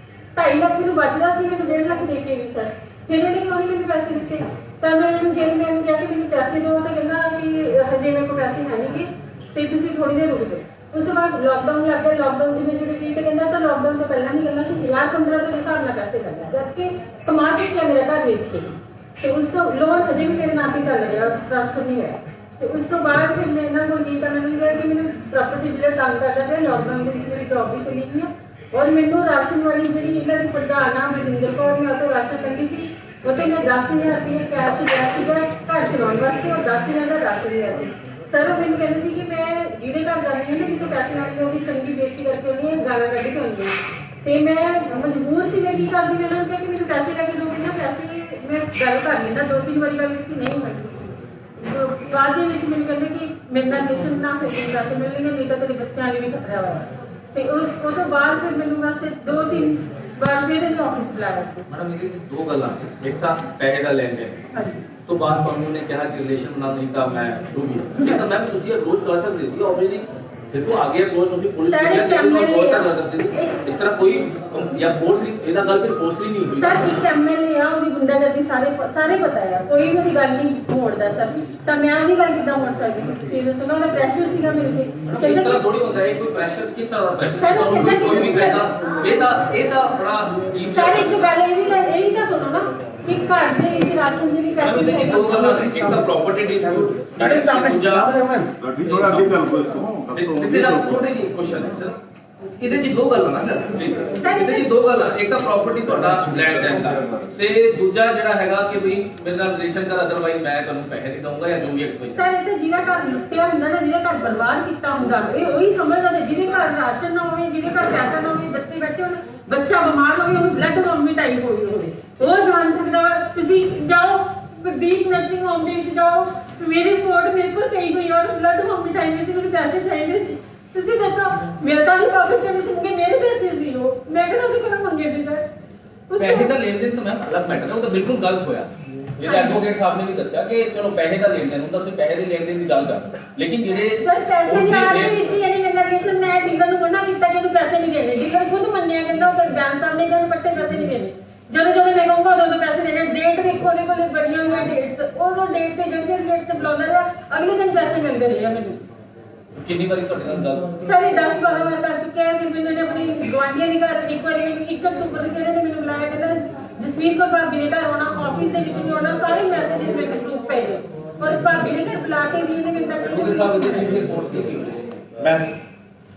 [SPEAKER 5] 2.5 ਲੱਖ ਮੈਨੂੰ ਬਚਦਾ ਸੀ, ਮੈਨੂੰ 1.5 ਲੱਖ ਦੇ ਕੇ ਵੀ ਸਰ ਫਿਰ ਇਹਨੇ ਕਿਉਂ ਨਹੀਂ ਮੈਨੂੰ ਪੈਸੇ ਦਿੱਤੇ? ਤਾਂ ਮੈਂ ਇਹਨੂੰ ਕਿਹਾ ਕਿ ਮੈਨੂੰ ਪੈਸੇ ਦਿਓ, ਤਾਂ ਕਹਿੰਦਾ ਕਿ ਹਜੇ ਮੇਰੇ ਕੋਲ ਪੈਸੇ ਹੈ ਨਹੀਂ ਗੇ ਤੇ ਤੁਸੀਂ ਥੋੜੀ ਦੇਰ ਰੁਕ ਜਾਓ। ਉਸ ਤੋਂ ਬਾਅਦ ਲੋਕਡਾਊਨ ਲੱਗ ਗਿਆ, ਲੋਕਡਾਊਨ 'ਚ ਮੈਂ ਜਿਹੜੀ ਤਾਂ ਕਹਿੰਦਾ ਤਾਂ ਲੋਕਡਾਊਨ ਤੋਂ ਪਹਿਲਾਂ ਨਹੀਂ ਕਰਨਾ ਸੀ, 1000-1500 ਦੇ ਹਿਸਾਬ ਨਾਲ ਪੈਸੇ ਕਰਨਾ, ਜਦਕਿ ਕਮਾ ਚੁੱਕਿਆ ਮੇਰਾ ਘਰ ਵੇਚ ਕੇ। ਤੇ ਉਸ ਤੋਂ ਲੋਨ ਹਜੇ ਵੀ ਮੇਰੇ ਨਾਂ ਤੇ ਚੱਲ ਰਿਹਾ, ਟ੍ਰਾਂਸਫਰ ਨਹੀਂ ਹੋਇਆ। ਤੇ ਉਸ ਤੋਂ ਬਾਅਦ ਫਿਰ ਮੈਂ ਇਹਨਾਂ ਕੋਲ ਗਈ ਤਾਂ ਮੈਨੂੰ ਕਿਹਾ ਕਿ ਮੈਨੂੰ ਪ੍ਰਾਪਰਟੀ ਜਿਹੜਾ ਤੰਗ ਕਰਦਾ ਪਿਆ, ਲੋਕਡਾਊਨ ਦੇ ਵਿੱਚ ਮੇਰੀ ਜੌਬ ਵੀ ਚਲੀ ਗਈ ਹੈ ਔਰ ਮੈਨੂੰ ਰਾਸ਼ਨ ਵਾਲੀ ਜਿਹੜੀ ਇਹਨਾਂ ਦੀ ਪ੍ਰਧਾਨ ਆ ਮਨਿੰਦਰ ਕੌਰ, ਮੈਂ ਉਹ ਤੋਂ ਰਾਸ਼ਨ ਕਹਿੰਦੀ ਸੀ, ਉਹ ਤੇ ਮੈਂ 10,000 ਰੁਪਏ ਕੈਸ਼ ਲਿਆ ਸੀਗਾ ਘਰ ਚਲਾਉਣ ਵਾਸਤੇ ਔਰ 10,000 ਦਾ ਰਾਸ਼ਨ ਲਿਆ ਸੀ। ਸਰ ਉਹ ਮੈਨੂੰ ਕਹਿੰਦੇ ਸੀ ਕਿ ਮੈਂ ਜਿਹਦੇ ਘਰ ਜਾਂਦੀ ਹਾਂ ਨਾ ਕਿਤੇ ਪੈਸੇ ਨਾਲ ਉਹਦੀ ਚੰਗੀ ਬੇਇੱਜ਼ਤੀ ਕਰਕੇ ਉਹਨੇ ਗਾਲਾਂ ਕੱਢ ਕੇ ਆਉਂਦੀ ਤੇ ਮੈਂ ਮਜਬੂਰ ਸੀ। ਮੈਂ ਕੀ ਕਰਦੀ, ਮੈਂ ਉਹਨਾਂ ਨੂੰ ਕਿਹਾ ਕਿ ਮੈਨੂੰ ਪੈਸੇ ਲੈ ਕੇ ਦਿਓ, ਨਾ ਪੈਸੇ ਮੈਂ ਗੱਲ ਕਰ ਲੈਂਦਾ, 2-3 ਵਾਰੀ ਗੱਲ ਕੀਤੀ ਨਹੀਂ ਹੋਈ। ਬਾਅਦ ਦੇ ਵਿੱਚ ਮੈਨੂੰ ਕਹਿੰਦੇ ਕਿ ਮੇਰੇ ਨਾਲ ਰਿਲੇਸ਼ਨ ਨਾ ਫਿਰ ਪੈਸੇ ਮਿਲਣਗੇ, ਨਹੀਂ ਤਾਂ ਤੇਰੇ ਬੱਚਿਆਂ ਲਈ ਵੀ ਖਤਰਾ ਹੋਇਆ। ਤੇ ਉਹ ਤੋਂ ਬਾਅਦ ਫਿਰ ਮੈਨੂੰ ਬਸ 2-3 ਵਾਰ ਮੇਰੇ ਨੂੰ ਆਫਿਸ ਬੁਲਾਇਆ।
[SPEAKER 4] ਮੈਡਮ ਇਹਦੇ ਵਿੱਚ ਦੋ ਗੱਲਾਂ, ਇੱਕ ਤਾਂ ਪੈਸੇ ਦਾ ਲੈਣ ਦੇਣ
[SPEAKER 5] ਹਾਂਜੀ
[SPEAKER 4] ਤੋਂ ਬਾਅਦ ਤੁਹਾਨੂੰ ਨੇ ਕਿਹਾ ਕਿ ਰਿਲੇਸ਼ਨ ਬਣਾ ਨਹੀਂ ਤਾਂ ਮੈਂ ਦੂੰਗੀ। ਇਹ ਤਾਂ ਮੈਮ ਤੁਸੀਂ ਅਪਰੋਚ ਕਰ ਸਕਦੇ ਸੀ ਆਬਵੀਅਸਲੀ, ਦੇਖੋ ਆਗੇ ਅਪਰੋਚ ਤੁਸੀਂ ਪੁਲਿਸ ਨੂੰ ਕਿਹਾ ਕਿ ਇਹਨੂੰ ਅਪਰੋਚ ਕਰ ਸਕਦੇ ਸੀ। ਇਸ ਤਰ੍ਹਾਂ ਕੋਈ ਜਾਂ ਫੋਰਸਲੀ ਇਹਦਾ ਗੱਲ ਫਿਰ ਫੋਰਸਲੀ ਨਹੀਂ ਹੋਈ
[SPEAKER 5] ਸਰ। ਇੱਕ ਐਮਐਲਏ ਆ, ਉਹਦੀ ਗੁੰਡਾਗਰਦੀ ਸਾਰੇ ਪਤਾ ਆ, ਕੋਈ ਉਹਦੀ ਗੱਲ ਨਹੀਂ ਮੋੜਦਾ ਸਰ। ਤਾਂ ਮੈਂ ਉਹਦੀ ਗੱਲ ਕਿੱਦਾਂ ਮੋੜ ਸਕਦੀ ਸੀ? ਤੁਸੀਂ ਦੱਸੋ ਨਾ, ਉਹਦਾ ਪ੍ਰੈਸ਼ਰ ਸੀਗਾ ਮੇਰੇ ਤੇ।
[SPEAKER 4] ਇਸ ਤਰ੍ਹਾਂ ਥੋੜੀ ਹੁੰਦਾ ਹੈ, ਕੋਈ ਪ੍ਰੈਸ਼ਰ ਕਿਸ ਤਰ੍ਹਾਂ ਦਾ ਪ੍ਰੈਸ਼ਰ ਤੁਹਾਨੂੰ ਕੋਈ ਵੀ ਕਹਿੰਦਾ ਇਹ ਤਾਂ ਆਪਣਾ ਜੀਵ
[SPEAKER 5] ਸਰ ਇੱਕ ਗੱਲ ਇਹ ਵੀ ਤਾਂ ਸੁਣੋ ਨਾ ਕਿ ਘਰ ਦੇ ਵਿੱਚ ਰਾਸ਼ਨ ਦੀ ਵੀ ਪੈਸੇ
[SPEAKER 4] ਇਹਦੇ ਵਿੱਚ ਦੋ ਗੱਲਾਂ ਨੇ, ਇੱਕ ਤਾਂ ਪ੍ਰਾਪਰਟੀ ਡਿਸਪਿਊਟ ਜਿਹੜੇ ਦੂਜਾ
[SPEAKER 3] ਥੋੜਾ ਅੱਗੇ ਗੱਲ ਕਰੋ
[SPEAKER 4] ਇਹਦੇ ਦਾ ਛੋਟੇ ਜਿਹੇ ਕੁਐਸਚਨ ਹੈ ਸਰ। ਇਹਦੇ ਚ ਦੋ ਗੱਲਾਂ ਨਾ ਸਰ, ਇਹਦੇ ਚ ਦੋ ਗੱਲਾਂ, ਇੱਕ ਤਾਂ ਪ੍ਰਾਪਰਟੀ ਤੁਹਾਡਾ ਲੈਂਡ ਦੇਣ ਦਾ ਤੇ ਦੂਜਾ ਜਿਹੜਾ ਹੈਗਾ ਕਿ ਵੀ ਮੇਰੇ ਨਾਲ ਰਿਲੇਸ਼ਨ ਕਰ, ਅਦਰਵਾਈਜ਼ ਮੈਂ ਤੁਹਾਨੂੰ ਪੈਸੇ ਨਹੀਂ ਦਊਂਗਾ ਜਾਂ ਜੋ ਵੀ ਐਕਸਪੈਕਟ।
[SPEAKER 5] ਸਰ ਇਹ ਤਾਂ ਜਿਹਦਾ ਘਰ ਲੁੱਟਿਆ ਹੁੰਦਾ ਨਾ, ਜਿਹਦੇ ਘਰ ਬਰਬਾਦ ਕੀਤਾ ਹੁੰਦਾ, ਇਹ ਉਹੀ ਸਮਝਦਾ ਨੇ ਜਿਹਦੇ ਘਰ ਰਾਸ਼ਨ ਨਾ ਹੋਵੇ, ਜਿਹਦੇ ਘਰ ਪੈਸਾ ਨਾ ਹੋਵੇ, ਬੱਚੇ ਬੈਠੇ ਹੋਣ, ਬੱਚਾ ਬਿਮਾਰ ਹੋਵੇ, ਉਹਨੂੰ ਬਲੱਡ ਵੋਮਿਟਾਈਪ ਹੋਈ ਹੋਵੇ, ਉਹ ਜਾਣ ਸਕਦਾ। ਤੁਸੀਂ ਜਾਓ ਦੀਪ ਨਰਸਿੰਗ ਹੋਮ ਦੇ ਵਿੱਚ ਜਾਓ, ਮੇਰੀ ਰਿਪੋਰਟ ਮੇਰੇ ਕੋਲ ਪਈ ਹੋਈ ਔਰ ਬਲੱਡ ਵੋਮਿਟਾਈਪ ਵਿੱਚ ਮੈਨੂੰ ਪੈਸੇ ਚਾਹੀਦੇ ਸੀ। ਤੁਸੀਂ ਦੱਸੋ ਮੇਰਾ ਤਾਂ ਨਹੀਂ ਪ੍ਰੋਫਿਟ ਚੱਲ ਸੀ, ਮੇਰੇ ਪੈਸੇ ਸੀ ਉਹ, ਮੈਂ ਕਿਹੜਾ ਸੀ ਕਿਹੜਾ ਮੰਗੇ ਸੀ ਸਰ?
[SPEAKER 4] ਪੈਸੇ ਦਾ ਲੈਣ ਦੇਣ ਤਾਂ ਮੈਂ ਅਲੱਗ ਮੈਟਰ ਹੈ, ਉਹ ਤਾਂ ਬਿਲਕੁਲ ਗਲਤ ਹੋਇਆ। ਜਿਹੜੇ ਐਡਵੋਕੇਟ ਸਾਹਿਬ ਨੇ ਵੀ ਦੱਸਿਆ ਕਿ ਚਲੋ ਪੈਸੇ ਦਾ ਲੈਣ ਦੇਣ ਹੁੰਦਾ, ਤੁਸੀਂ ਪੈਸੇ ਦੇ ਲੈਣ ਦੇਣ ਦੀ ਗੱਲ ਕਰ, ਲੇਕਿਨ ਜਿਹੜੇ
[SPEAKER 5] ਸਰ ਪੈਸੇ ਦੀ ਆੜ ਦੇ ਵਿੱਚ ਯਾਨੀ ਨੈਗੋਸ਼ੀਏਸ਼ਨ ਮੈਂ ਡੀਲਰ ਨੂੰ ਮਨਾ ਕੀਤਾ ਕਿ ਇਹਨੂੰ ਪੈਸੇ ਨਹੀਂ ਦੇਣੇ। ਡੀਲਰ ਖੁਦ ਮੰਨਿਆ, ਕਹਿੰਦਾ ਉਹ ਬਿਆਨ ਸਾਹਮਣੇ ਕਿ ਪੱਕੇ ਪੈਸੇ ਨਹੀਂ ਦੇਣੇ, ਜਦੋਂ ਮੈਂ ਕਹੂੰਗਾ ਉਦੋਂ ਪੈਸੇ ਦੇਣੇ। ਡੇਟ ਦੇਖੋ ਉਹਦੇ ਕੋਲ ਬਣੀਆਂ ਹੋਈਆਂ ਡੇਟਸ, ਉਹ ਡੇਟ ਤੇ ਜਿਹੜੀ ਡੇਟ ਤੇ ਬੁਲਾਉਂਦਾ ਰਿਹਾ, ਅਗਲੇ ਦਿਨ ਪੈਸੇ ਮਿਲਦੇ ਰਹੇ ਮੈਨੂੰ।
[SPEAKER 4] ਕਿੰਨੀ ਵਾਰੀ ਤੁਹਾਡੇ ਨਾਲ ਗੱਲ
[SPEAKER 5] ਸਰ ਇਹ 10-12 ਵਾਰ ਕਰ ਚੁੱਕਿਆ ਹੈ। ਫਿਰ ਮੈਨੂੰ ਆਪਣੀ ਗੁਆਂਢੀਆਂ ਦੇ ਘਰ ਇੱਕ ਵਾਰੀ 1 ਅਕਤੂਬਰ ਨੂੰ ਕਿਹਨੇ ਮੈਨੂੰ ਬੁਲਾਇਆ, ਕਹਿੰਦਾ ਜਸਵੀਰ ਕੌਰ ਭਾਬੀ ਦੇ ਘਰ ਆਉਣਾ, ਆਫਿਸ ਦੇ ਵਿੱਚ ਨਹੀਂ ਆਉਣਾ, ਸਾਰੇ ਮੈਸੇजेस ਮੇਰੇ ਕੋਲ ਪਏ ਨੇ ਔਰ ਭਾਬੀ ਦੇ ਘਰ ਬੁਲਾ ਕੇ 20 ਮਿੰਟ
[SPEAKER 4] ਐਡਵੋਕੇਟ ਸਾਹਿਬ ਦੇ ਚੀਫ ਰਿਪੋਰਟ ਕੀਤੀ ਹੋਈ ਹੈ।
[SPEAKER 1] ਮੈਂ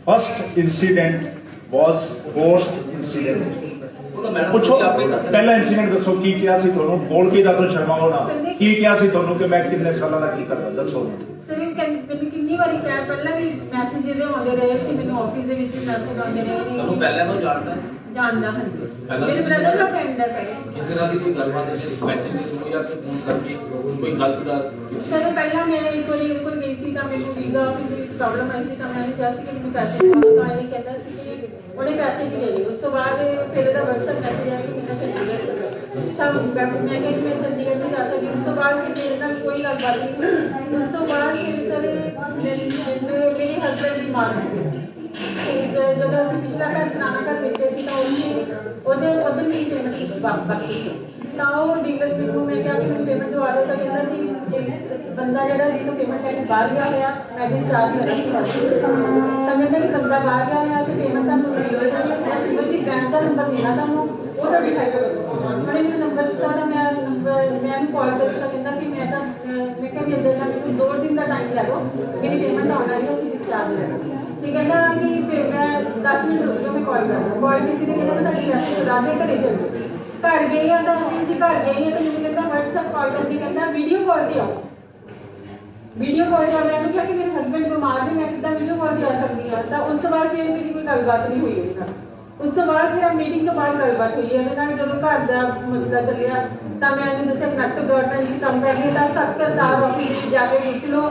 [SPEAKER 1] ਫਸਟ ਇਨਸੀਡੈਂਟ ਵਾਸ ਫੋਰਸਡ ਇਨਸੀਡੈਂਟ।
[SPEAKER 4] ਉਹ ਤਾਂ ਮੈਡਮ
[SPEAKER 1] ਪੁੱਛੋ
[SPEAKER 4] ਆਪੇ ਦੱਸ
[SPEAKER 1] ਪਹਿਲਾ ਇਨਸੀਡੈਂਟ ਦੱਸੋ ਕੀ ਕਿਹਾ ਸੀ ਤੁਹਾਨੂੰ? ਬੋਲ ਕੇ ਦੱਸੋ, ਸ਼ਰਮਾਓ ਨਾ। ਕੀ ਕਿਹਾ ਸੀ ਤੁਹਾਨੂੰ ਕਿ ਮੈਂ ਕਿੰਨੇ ਸਾਲਾਂ ਦਾ ਕੀ ਕਰਦਾ, ਦੱਸੋ।
[SPEAKER 5] ਸਰ ਮੈਨੂੰ ਕਿੰਨੀ ਵਾਰੀ ਕਿਹਾ, ਪਹਿਲਾਂ ਵੀ ਮੈਸੇਜ ਜਿਹਦੇ ਆਉਂਦੇ ਰਹੇ ਸੀ ਮੈਨੂੰ ਆਫਿਸ ਦੇ ਵਿੱਚ ਮੈਸੇਜ ਆਉਂਦੇ ਰਹੇ
[SPEAKER 4] ਤੁਹਾਨੂੰ ਪਹਿਲਾਂ ਤੋਂ ਜਾਣਦਾ
[SPEAKER 5] ਜਾਣਦਾ ਹਾਂ। ਮੇਰੇ ਬ੍ਰਦਰ ਦਾ ਫਰੈਂਡ ਹੈ ਸਰ।
[SPEAKER 4] ਕਿਸ ਤਰ੍ਹਾਂ ਦੀ ਕੋਈ ਗੱਲਬਾਤ ਹੈ, ਮੈਸੇਜ ਦੇ ਥਰੂ ਜਾਂ ਫੋਨ ਕਰਕੇ ਕੋਈ ਗਲਤ ਗੱਲ?
[SPEAKER 5] ਸਰ ਪਹਿਲਾਂ ਮੈਂ ਇੱਕ ਵਾਰੀ ਕੋਲ ਗਈ ਸੀ ਤਾਂ ਮੈਨੂੰ ਵੀਜ਼ਾ ਆਫਿਸ ਦੇ ਵਿੱਚ ਪ੍ਰੋਬਲਮ ਆਈ ਸੀ ਤਾਂ ਮੈਂ ਉਹਨੂੰ ਕਿਹਾ ਸੀ ਕਿ ਮੈਨੂੰ ਪੈਸੇ ਦਿਓ ਤਾਂ ਇਹ ਕਹਿੰਦਾ ਸੀ ਕਿ ਉਹਨੇ ਪੈਸੇ ਨਹੀਂ ਦੇਣੇ। ਉਸ ਤੋਂ ਬਾਅਦ ਫਿਰ ਇਹਦਾ WhatsApp ਮੈਸੇਜ ਆਇਆ ਕਿ ਮੈਂ ਚੰਡੀਗੜ੍ਹ ਤਾਂ ਮੈਂ ਕਿਹਾ ਕਿ ਮੈਂ ਚੰਡੀਗੜ੍ਹ ਨਹੀਂ ਜਾ ਸਕਦੀ। ਉਸ ਤੋਂ ਬਾਅਦ ਫਿਰ ਮੇਰੇ ਨਾਲ ਕੋਈ ਗੱਲਬਾਤ ਨਹੀਂ। ਉਸ ਤੋਂ ਬਾਅਦ ਫਿਰ ਸਰ ਮੇਰੇ ਹਸਬੈਂਡ ਬਿਮਾਰ ਹੋ ਗਏ ਤੇ ਜਦੋਂ ਅਸੀਂ ਪਿਛਲਾ ਘਰ ਪੁਰਾਣਾ ਘਰ ਵੇਚੇ ਸੀ ਤਾਂ ਉਹਦੇ ਮੇਰੀ ਪੇਮੈਂਟ ਬਾਕੀ ਸੀ ਤਾਂ ਉਹ ਡੀਲਰ ਨੂੰ ਮੈਂ ਕਿਹਾ ਕਿ ਮੈਨੂੰ ਪੇਮੈਂਟ ਦਵਾ ਦਿਓ ਤਾਂ ਕਹਿੰਦਾ ਕਿ ਬੰਦਾ ਜਿਹੜਾ ਜਿਹਨੂੰ ਪੇਮੈਂਟ ਕਰਕੇ ਬਾਹਰ ਗਿਆ ਹੋਇਆ ਮੈਂ ਡਿਸਚਾਰਜ ਹੋਣਾ ਸੀ ਤਾਂ ਕਹਿੰਦਾ ਕਿ ਬੰਦਾ ਬਾਹਰ ਗਿਆ ਹੋਇਆ ਤੇ ਪੇਮੈਂਟ ਤੁਹਾਨੂੰ ਡੀਲਰ ਕਰਨੀ ਹੈ ਬਲਕਿ ਬੈਂਕ ਦਾ ਨੰਬਰ ਦੇਣਾ ਤੁਹਾਨੂੰ ਉਹ ਤੁਹਾਡੀ ਫਾਈਲ ਕਰੋ। ਉਹਨੇ ਮੈਨੂੰ ਨੰਬਰ ਦਿੱਤਾ ਤਾਂ ਮੈਂ ਉਹਨੂੰ ਕਾਲ ਕੀਤੀ ਤਾਂ ਕਹਿੰਦਾ ਕਿ ਮੈਂ ਕਿਹਾ ਵੀ ਅੰਦਰ ਜਾ ਕੇ 2 ਦਿਨ ਦਾ ਟਾਈਮ ਲੈ ਲਓ ਮੇਰੀ ਪੇਮੈਂਟ ਆਉਣ ਵਾਲੀ ਅਸੀਂ ਡਿਸਚਾਰਜ ਲੈਣਾ ਤੇ ਕਹਿੰਦਾ ਕਿ ਫਿਰ ਮੈਂ 10 ਮਿੰਟ ਰੁਕ ਜਾਓ ਮੈਂ ਕਾਲ ਕਰਦਾ। ਕਾਲ ਕੀਤੀ ਤੇ ਕਹਿੰਦਾ ਤੁਹਾਡੀ ਮੈਸੇਜ ਲਾ ਕੇ ਘਰੇ ਚੱਲ ਜਾਓ। ਘਰ ਗਏ ਆ ਤਾਂ ਅਸੀਂ ਘਰ ਗਏ ਆ ਤਾਂ ਮੈਨੂੰ ਕਹਿੰਦਾ WhatsApp ਕਾਲ ਕਰਦੀ ਕਹਿੰਦਾ ਵੀਡੀਓ ਕਾਲ ਤੇ ਆਓ। ਵੀਡੀਓ ਕਾਲ ਤੇ ਮੈਂ ਉਹਨੂੰ ਕਿਹਾ ਕਿ ਮੇਰੇ ਹਸਬੈਂਡ ਬਿਮਾਰ ਨੇ ਮੈਂ ਕਿੱਦਾਂ ਵੀਡੀਓ ਕਾਲ ਤੇ ਆ ਸਕਦੀ ਹਾਂ ਤਾਂ ਉਸ ਤੋਂ ਬਾਅਦ ਫਿਰ ਮੇਰੀ ਕੋਈ ਗੱਲਬਾਤ ਨਹੀਂ ਹੋਈ ਉਹਦੇ ਨਾਲ। ਉਸ ਤੋਂ ਬਾਅਦ ਫਿਰ ਮੀਟਿੰਗ ਤੋਂ ਬਾਅਦ ਗੱਲਬਾਤ ਹੋਈ ਉਹਦੇ ਨਾਲ ਜਦੋਂ ਘਰ ਦਾ ਮਸਲਾ ਚੱਲਿਆ ਤਾਂ ਮੈਂ ਉਹਨੂੰ ਦੱਸਿਆ ਕਨੈਕਟ ਗਵਰਨਮੈਂਟ 'ਚ ਕੰਮ ਕਰਦੀ ਤਾਂ ਸਖਤ ਕਰਤਾਰ ਆਫਿਸ ਵਿੱਚ ਜਾ ਕੇ ਪੁੱਛ ਲਓ।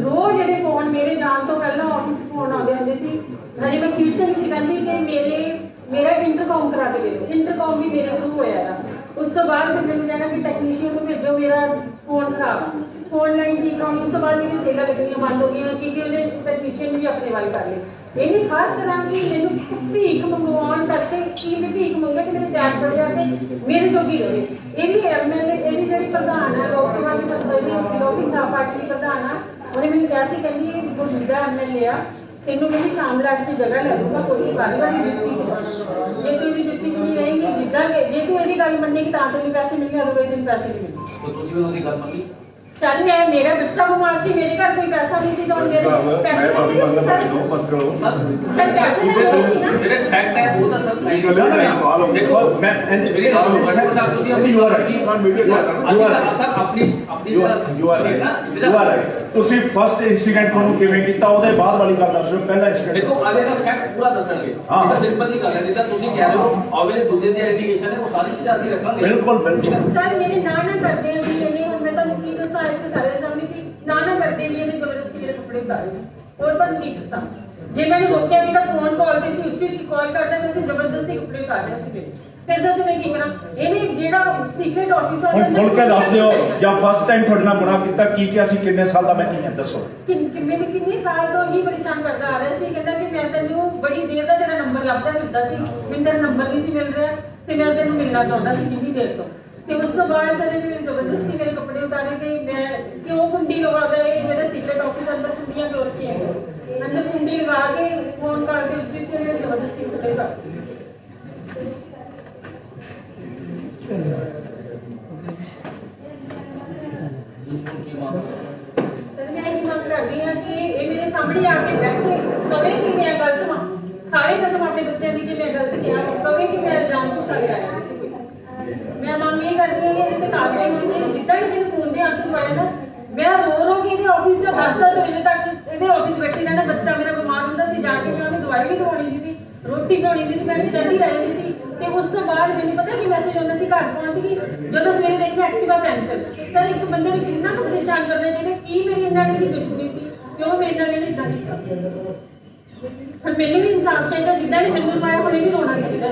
[SPEAKER 5] ਰੋਜ਼ ਇਹਦੇ ਫੋਨ ਮੇਰੇ ਜਾਣ ਤੋਂ ਪਹਿਲਾਂ ਆਫਿਸ ਫੋਨ ਆਉਂਦੇ ਹੁੰਦੇ ਸੀ। ਹਜੇ ਮੈਂ ਸੀਟ ਤੇ ਨਹੀਂ ਸੀ ਕਹਿੰਦੀ ਕਿ ਮੇਰਾ ਇੰਟਰਕਮ ਕਰਾ ਕੇ ਦੇ ਦਿਓ। ਇੰਟਰਕਮ ਵੀ ਮੇਰੇ ਥਰੂ ਹੋਇਆ ਦਾ। ਉਸ ਤੋਂ ਬਾਅਦ ਫਿਰ ਮੈਨੂੰ ਕਹਿਣਾ ਕਿ ਟੈਕਨੀਸ਼ੀਅਨ ਨੂੰ ਭੇਜੋ ਮੇਰਾ ਫੋਨ ਖਰਾਬ ਫੋਨ ਲਾਈਨ ਠੀਕ ਆ। ਉਸ ਤੋਂ ਬਾਅਦ ਮੇਰੀ ਸੇਲਾਂ ਲੱਗਣੀਆਂ ਬੰਦ ਹੋ ਗਈਆਂ ਕਿਉਂਕਿ ਉਹਨੇ ਟੈਕਨੀਸ਼ੀਅਨ ਵੀ ਆਪਣੇ ਵੱਲ ਕਰ ਲਏ। ਇਹਨੇ ਹਰ ਤਰ੍ਹਾਂ ਦੀ ਮੈਨੂੰ ਭੀਖ ਮੰਗਵਾਉਣ ਕਰਕੇ ਕੀ ਮੈਂ ਭੀਖ ਮੰਗਿਆ ਕਿ ਮੇਰੇ ਟੈਗ ਪੜ ਜਾ ਕੇ ਮੇਰੇ ਜੋਗੀ ਰਹੇ। ਇਹ ਵੀ MLA ਇਹਦੀ ਜਿਹੜੀ ਪ੍ਰਧਾਨ ਹੈ ਲੋਕ ਸਭਾ ਦੀ ਲੋਕ ਇਨਸਾਫ ਪਾਰਟੀ ਦੀ ਪ੍ਰਧਾਨ ਆ ਉਹਨੇ ਮੈਨੂੰ ਕਿਹਾ ਸੀ ਕਹਿੰਦੀ ਇਹ ਗੁਰਜੀਦਾ MLA ਆ ਤੈਨੂੰ ਕਹਿੰਦੀ ਸ਼ਾਮਲਾਟ 'ਚ ਜਗ੍ਹਾ ਲੈ ਦੂੰਗਾ ਕੋਈ ਵਾਰੀ ਵਾਰੀ ਜੁੱਤੀ ਜੇ ਤੂੰ ਇਹਦੀ ਜੁੱਤੀ 'ਚ ਨਹੀਂ ਰਹੇਂਗੀ ਜਿੱਦਾਂ ਜੇ ਤੂੰ ਇਹਦੀ ਗੱਲ ਮੰਨੇਗੀ ਤਾਂ ਤੈਨੂੰ ਪੈਸੇ ਮਿਲਣਗੇ ਅਦਰਵਾਈਜ਼ ਤੈਨੂੰ ਪੈਸੇ ਨਹੀਂ ਮਿਲਣਗੇ।
[SPEAKER 4] ਤੁਸੀਂ ਵੀ ਉਹਦੀ ਗੱਲ ਮੰਨੀ
[SPEAKER 5] सर मैं मेरा बच्चा बीमार सी मेरे घर कोई पैसा नहीं थी तो मेरे
[SPEAKER 3] मैं माफी मांगता हूं नो बस करो
[SPEAKER 5] सर पैसे नहीं थी ना
[SPEAKER 4] ਜਿਹੜੇ ਫੈਕਟ ਹੈ ਉਹ ਤਾਂ ਸਰ
[SPEAKER 3] ਠੀਕ ਹੈ
[SPEAKER 4] ਦੇਖੋ
[SPEAKER 1] ਮੈਂ
[SPEAKER 4] ਮੇਰੀ ਗੱਲ ਸੁਣੋ ਸਾਹਿਬ ਤੁਸੀਂ ਆਪਣੀ
[SPEAKER 1] You are right.
[SPEAKER 4] ਅਸੀਂ ਤਾਂ ਸਰ ਆਪਣੀ
[SPEAKER 1] ਯੂ ਆਰ ਰਾਈਟ। ਤੁਸੀਂ ਫਸਟ ਇਨਸੀਡੈਂਟ ਤੁਹਾਨੂੰ ਕਿਵੇਂ ਕੀਤਾ ਉਹਦੇ ਬਾਅਦ ਵਾਲੀ ਗੱਲ ਦੱਸ ਰਹੇ ਹੋ। ਪਹਿਲਾ ਇਨਸੀਡੈਂਟ
[SPEAKER 4] ਦੇਖੋ ਅਗੇ ਦਾ ਫੈਕਟ ਪੂਰਾ ਦੱਸਣਗੇ
[SPEAKER 1] ਹਾਂ।
[SPEAKER 4] ਇਹ ਤਾਂ ਸਿੰਪਲ ਜੀ ਗੱਲ ਹੈ ਜਿੱਦਾਂ ਤੁਸੀਂ ਕਹਿ ਰਹੇ ਹੋ ਆਵੇ ਦੂਜੇ ਦੀ ਐਲੀਗੇਸ਼ਨ ਹੈ ਉਹ ਸਾਰੀ ਚੀਜ਼ਾਂ ਅਸੀਂ ਰੱਖਾਂਗੇ
[SPEAKER 1] ਬਿਲਕੁਲ ਬਿਲਕੁਲ
[SPEAKER 5] सर मेरे ना करते हैं भी मैंने मैं तो की तो सारे के सारे सामने कि ना करते भी मैंने जबरदस्ती मेरे कपड़े उतारे और पर ठीक था जे मैंने रोकिया भी तो फोन कॉल पे सी उच्ची कॉल करता मैं जबरदस्ती कपड़े उतार रहे थे फिर दस मैं की करा ਇਹਨੇ ਜਿਹੜਾ ਸੀਕ੍ਰੀਟ ਆਫਿਸਰ
[SPEAKER 1] ਹੁਣ ਖੁੱਲ ਕੇ ਦੱਸ ਦਿਓ ਜਾਂ ਫਸਟ ਟਾਈਮ ਤੁਹਾਡੇ ਨਾਲ ਗੁਨਾਹ ਕੀਤਾ ਕੀ ਕਿਹਾ ਸੀ ਕਿੰਨੇ ਸਾਲ ਦਾ ਮੈਂ ਕੀ ਹਾਂ ਦੱਸੋ।
[SPEAKER 5] ਮੈਨੂੰ ਕਿੰਨੇ ਸਾਲ ਤੋਂ ਹੀ ਪਰੇਸ਼ਾਨ ਕਰਦਾ ਆ ਰਿਹਾ ਸੀ ਕਹਿੰਦਾ ਕਿ ਮੈਂ ਤੈਨੂੰ ਬੜੀ ਦੇਰ ਦਾ ਤੇਰਾ ਨੰਬਰ ਲੱਭਦਾ ਫਿਰਦਾ ਸੀ ਮੈਨੂੰ ਤੇਰਾ ਨੰਬਰ ਨਹੀਂ ਸੀ ਮਿਲ ਰਿਹਾ ਤੇ ਮੈਂ ਤੈਨੂੰ ਮਿਲਣਾ ਚਾਹੁੰਦਾ ਸੀ ਕਿੰਨੀ ਦੇਰ ਤੋਂ ਤੇ ਉਸ ਤੋਂ ਬਾਅਦ ਸਰ ਨੇ ਜ਼ਬਰਦਸਤੀ ਮੇਰੇ ਕੱਪੜੇ ਉਤਾਰੇ ਤੇ ਮੈਂ ਕਿਉਂ ਕੁੰਡੀ ਲਗਾਉਂਦਾ ਇਹ ਜਿਹੜਾ ਸੀਕ੍ਰੀਟ ਆਫਿਸਰ ਅੰਦਰ ਕੁੰਡੀਆਂ ਕਿਉਂ ਰੱਖੀਆਂ ਅੰਦਰ ਕੁੰਡੀ ਲਗਾ ਕੇ ਫੋਨ ਕਰਕੇ ਉੱਚੀ ਉੱਚੀ ਮੇਰੇ ਜ਼ਬਰਦਸਤੀ ਕੱਪੜੇ ਉਤਾਰੇ। सर मैं यही मांग कर रही हूँ कि ये मेरे सामने आके बैठे कवे कि मैं गलत हाँ सारे कसम अपने बच्चे की कि मैं गलत किया कवे कि मैं इल्जाम झूठा लगाया मैं मांग ये कर रही हूँ कि कार्रवाई होनी चाहिए जितना भी मैंने फोन के आंसू पाए ना मैं रो के ये ऑफिस से 10 बजे तक ये ऑफिस बैठी रहना बच्चा मेरा बीमार होता सी जाके मैं उन्हें दवाई भी दवानी थी रोटी बनानी थी मैं कहती रही थी ਤੇ ਉਸ ਤੋਂ ਬਾਅਦ ਮੈਨੂੰ ਪਤਾ ਕੀ ਮੈਸੇਜ ਆਉਂਦਾ ਸੀ ਘਰ ਪਹੁੰਚ ਗਈ ਜਦੋਂ ਸਵੇਰੇ ਦੇਖਿਆ ਐਕਟਿਵਾ ਪੈਂਚਰ। ਸਰ ਇੱਕ ਬੰਦੇ ਨੂੰ ਕਿੰਨਾ ਕੁ ਪਰੇਸ਼ਾਨ ਕਰਨਾ ਚਾਹੀਦਾ ਕੀ ਮੇਰੀ ਇਹਨਾਂ ਨਾਲ ਦੀ ਦੁਸ਼ਮਣੀ ਸੀ ਕਿਉਂ ਮੇਰੇ ਨਾਲ ਇਹਨੇ ਇਦਾਂ ਕੀਤਾ। ਹੁਣ ਮੈਨੂੰ ਵੀ ਇਨਸਾਫ ਚਾਹੀਦਾ ਜਿੱਦਾਂ ਨੇ ਮੈਨੂੰ ਮਾਇਆ ਹੁਣ ਇਹ ਵੀ ਰੋਣਾ ਚਾਹੀਦਾ।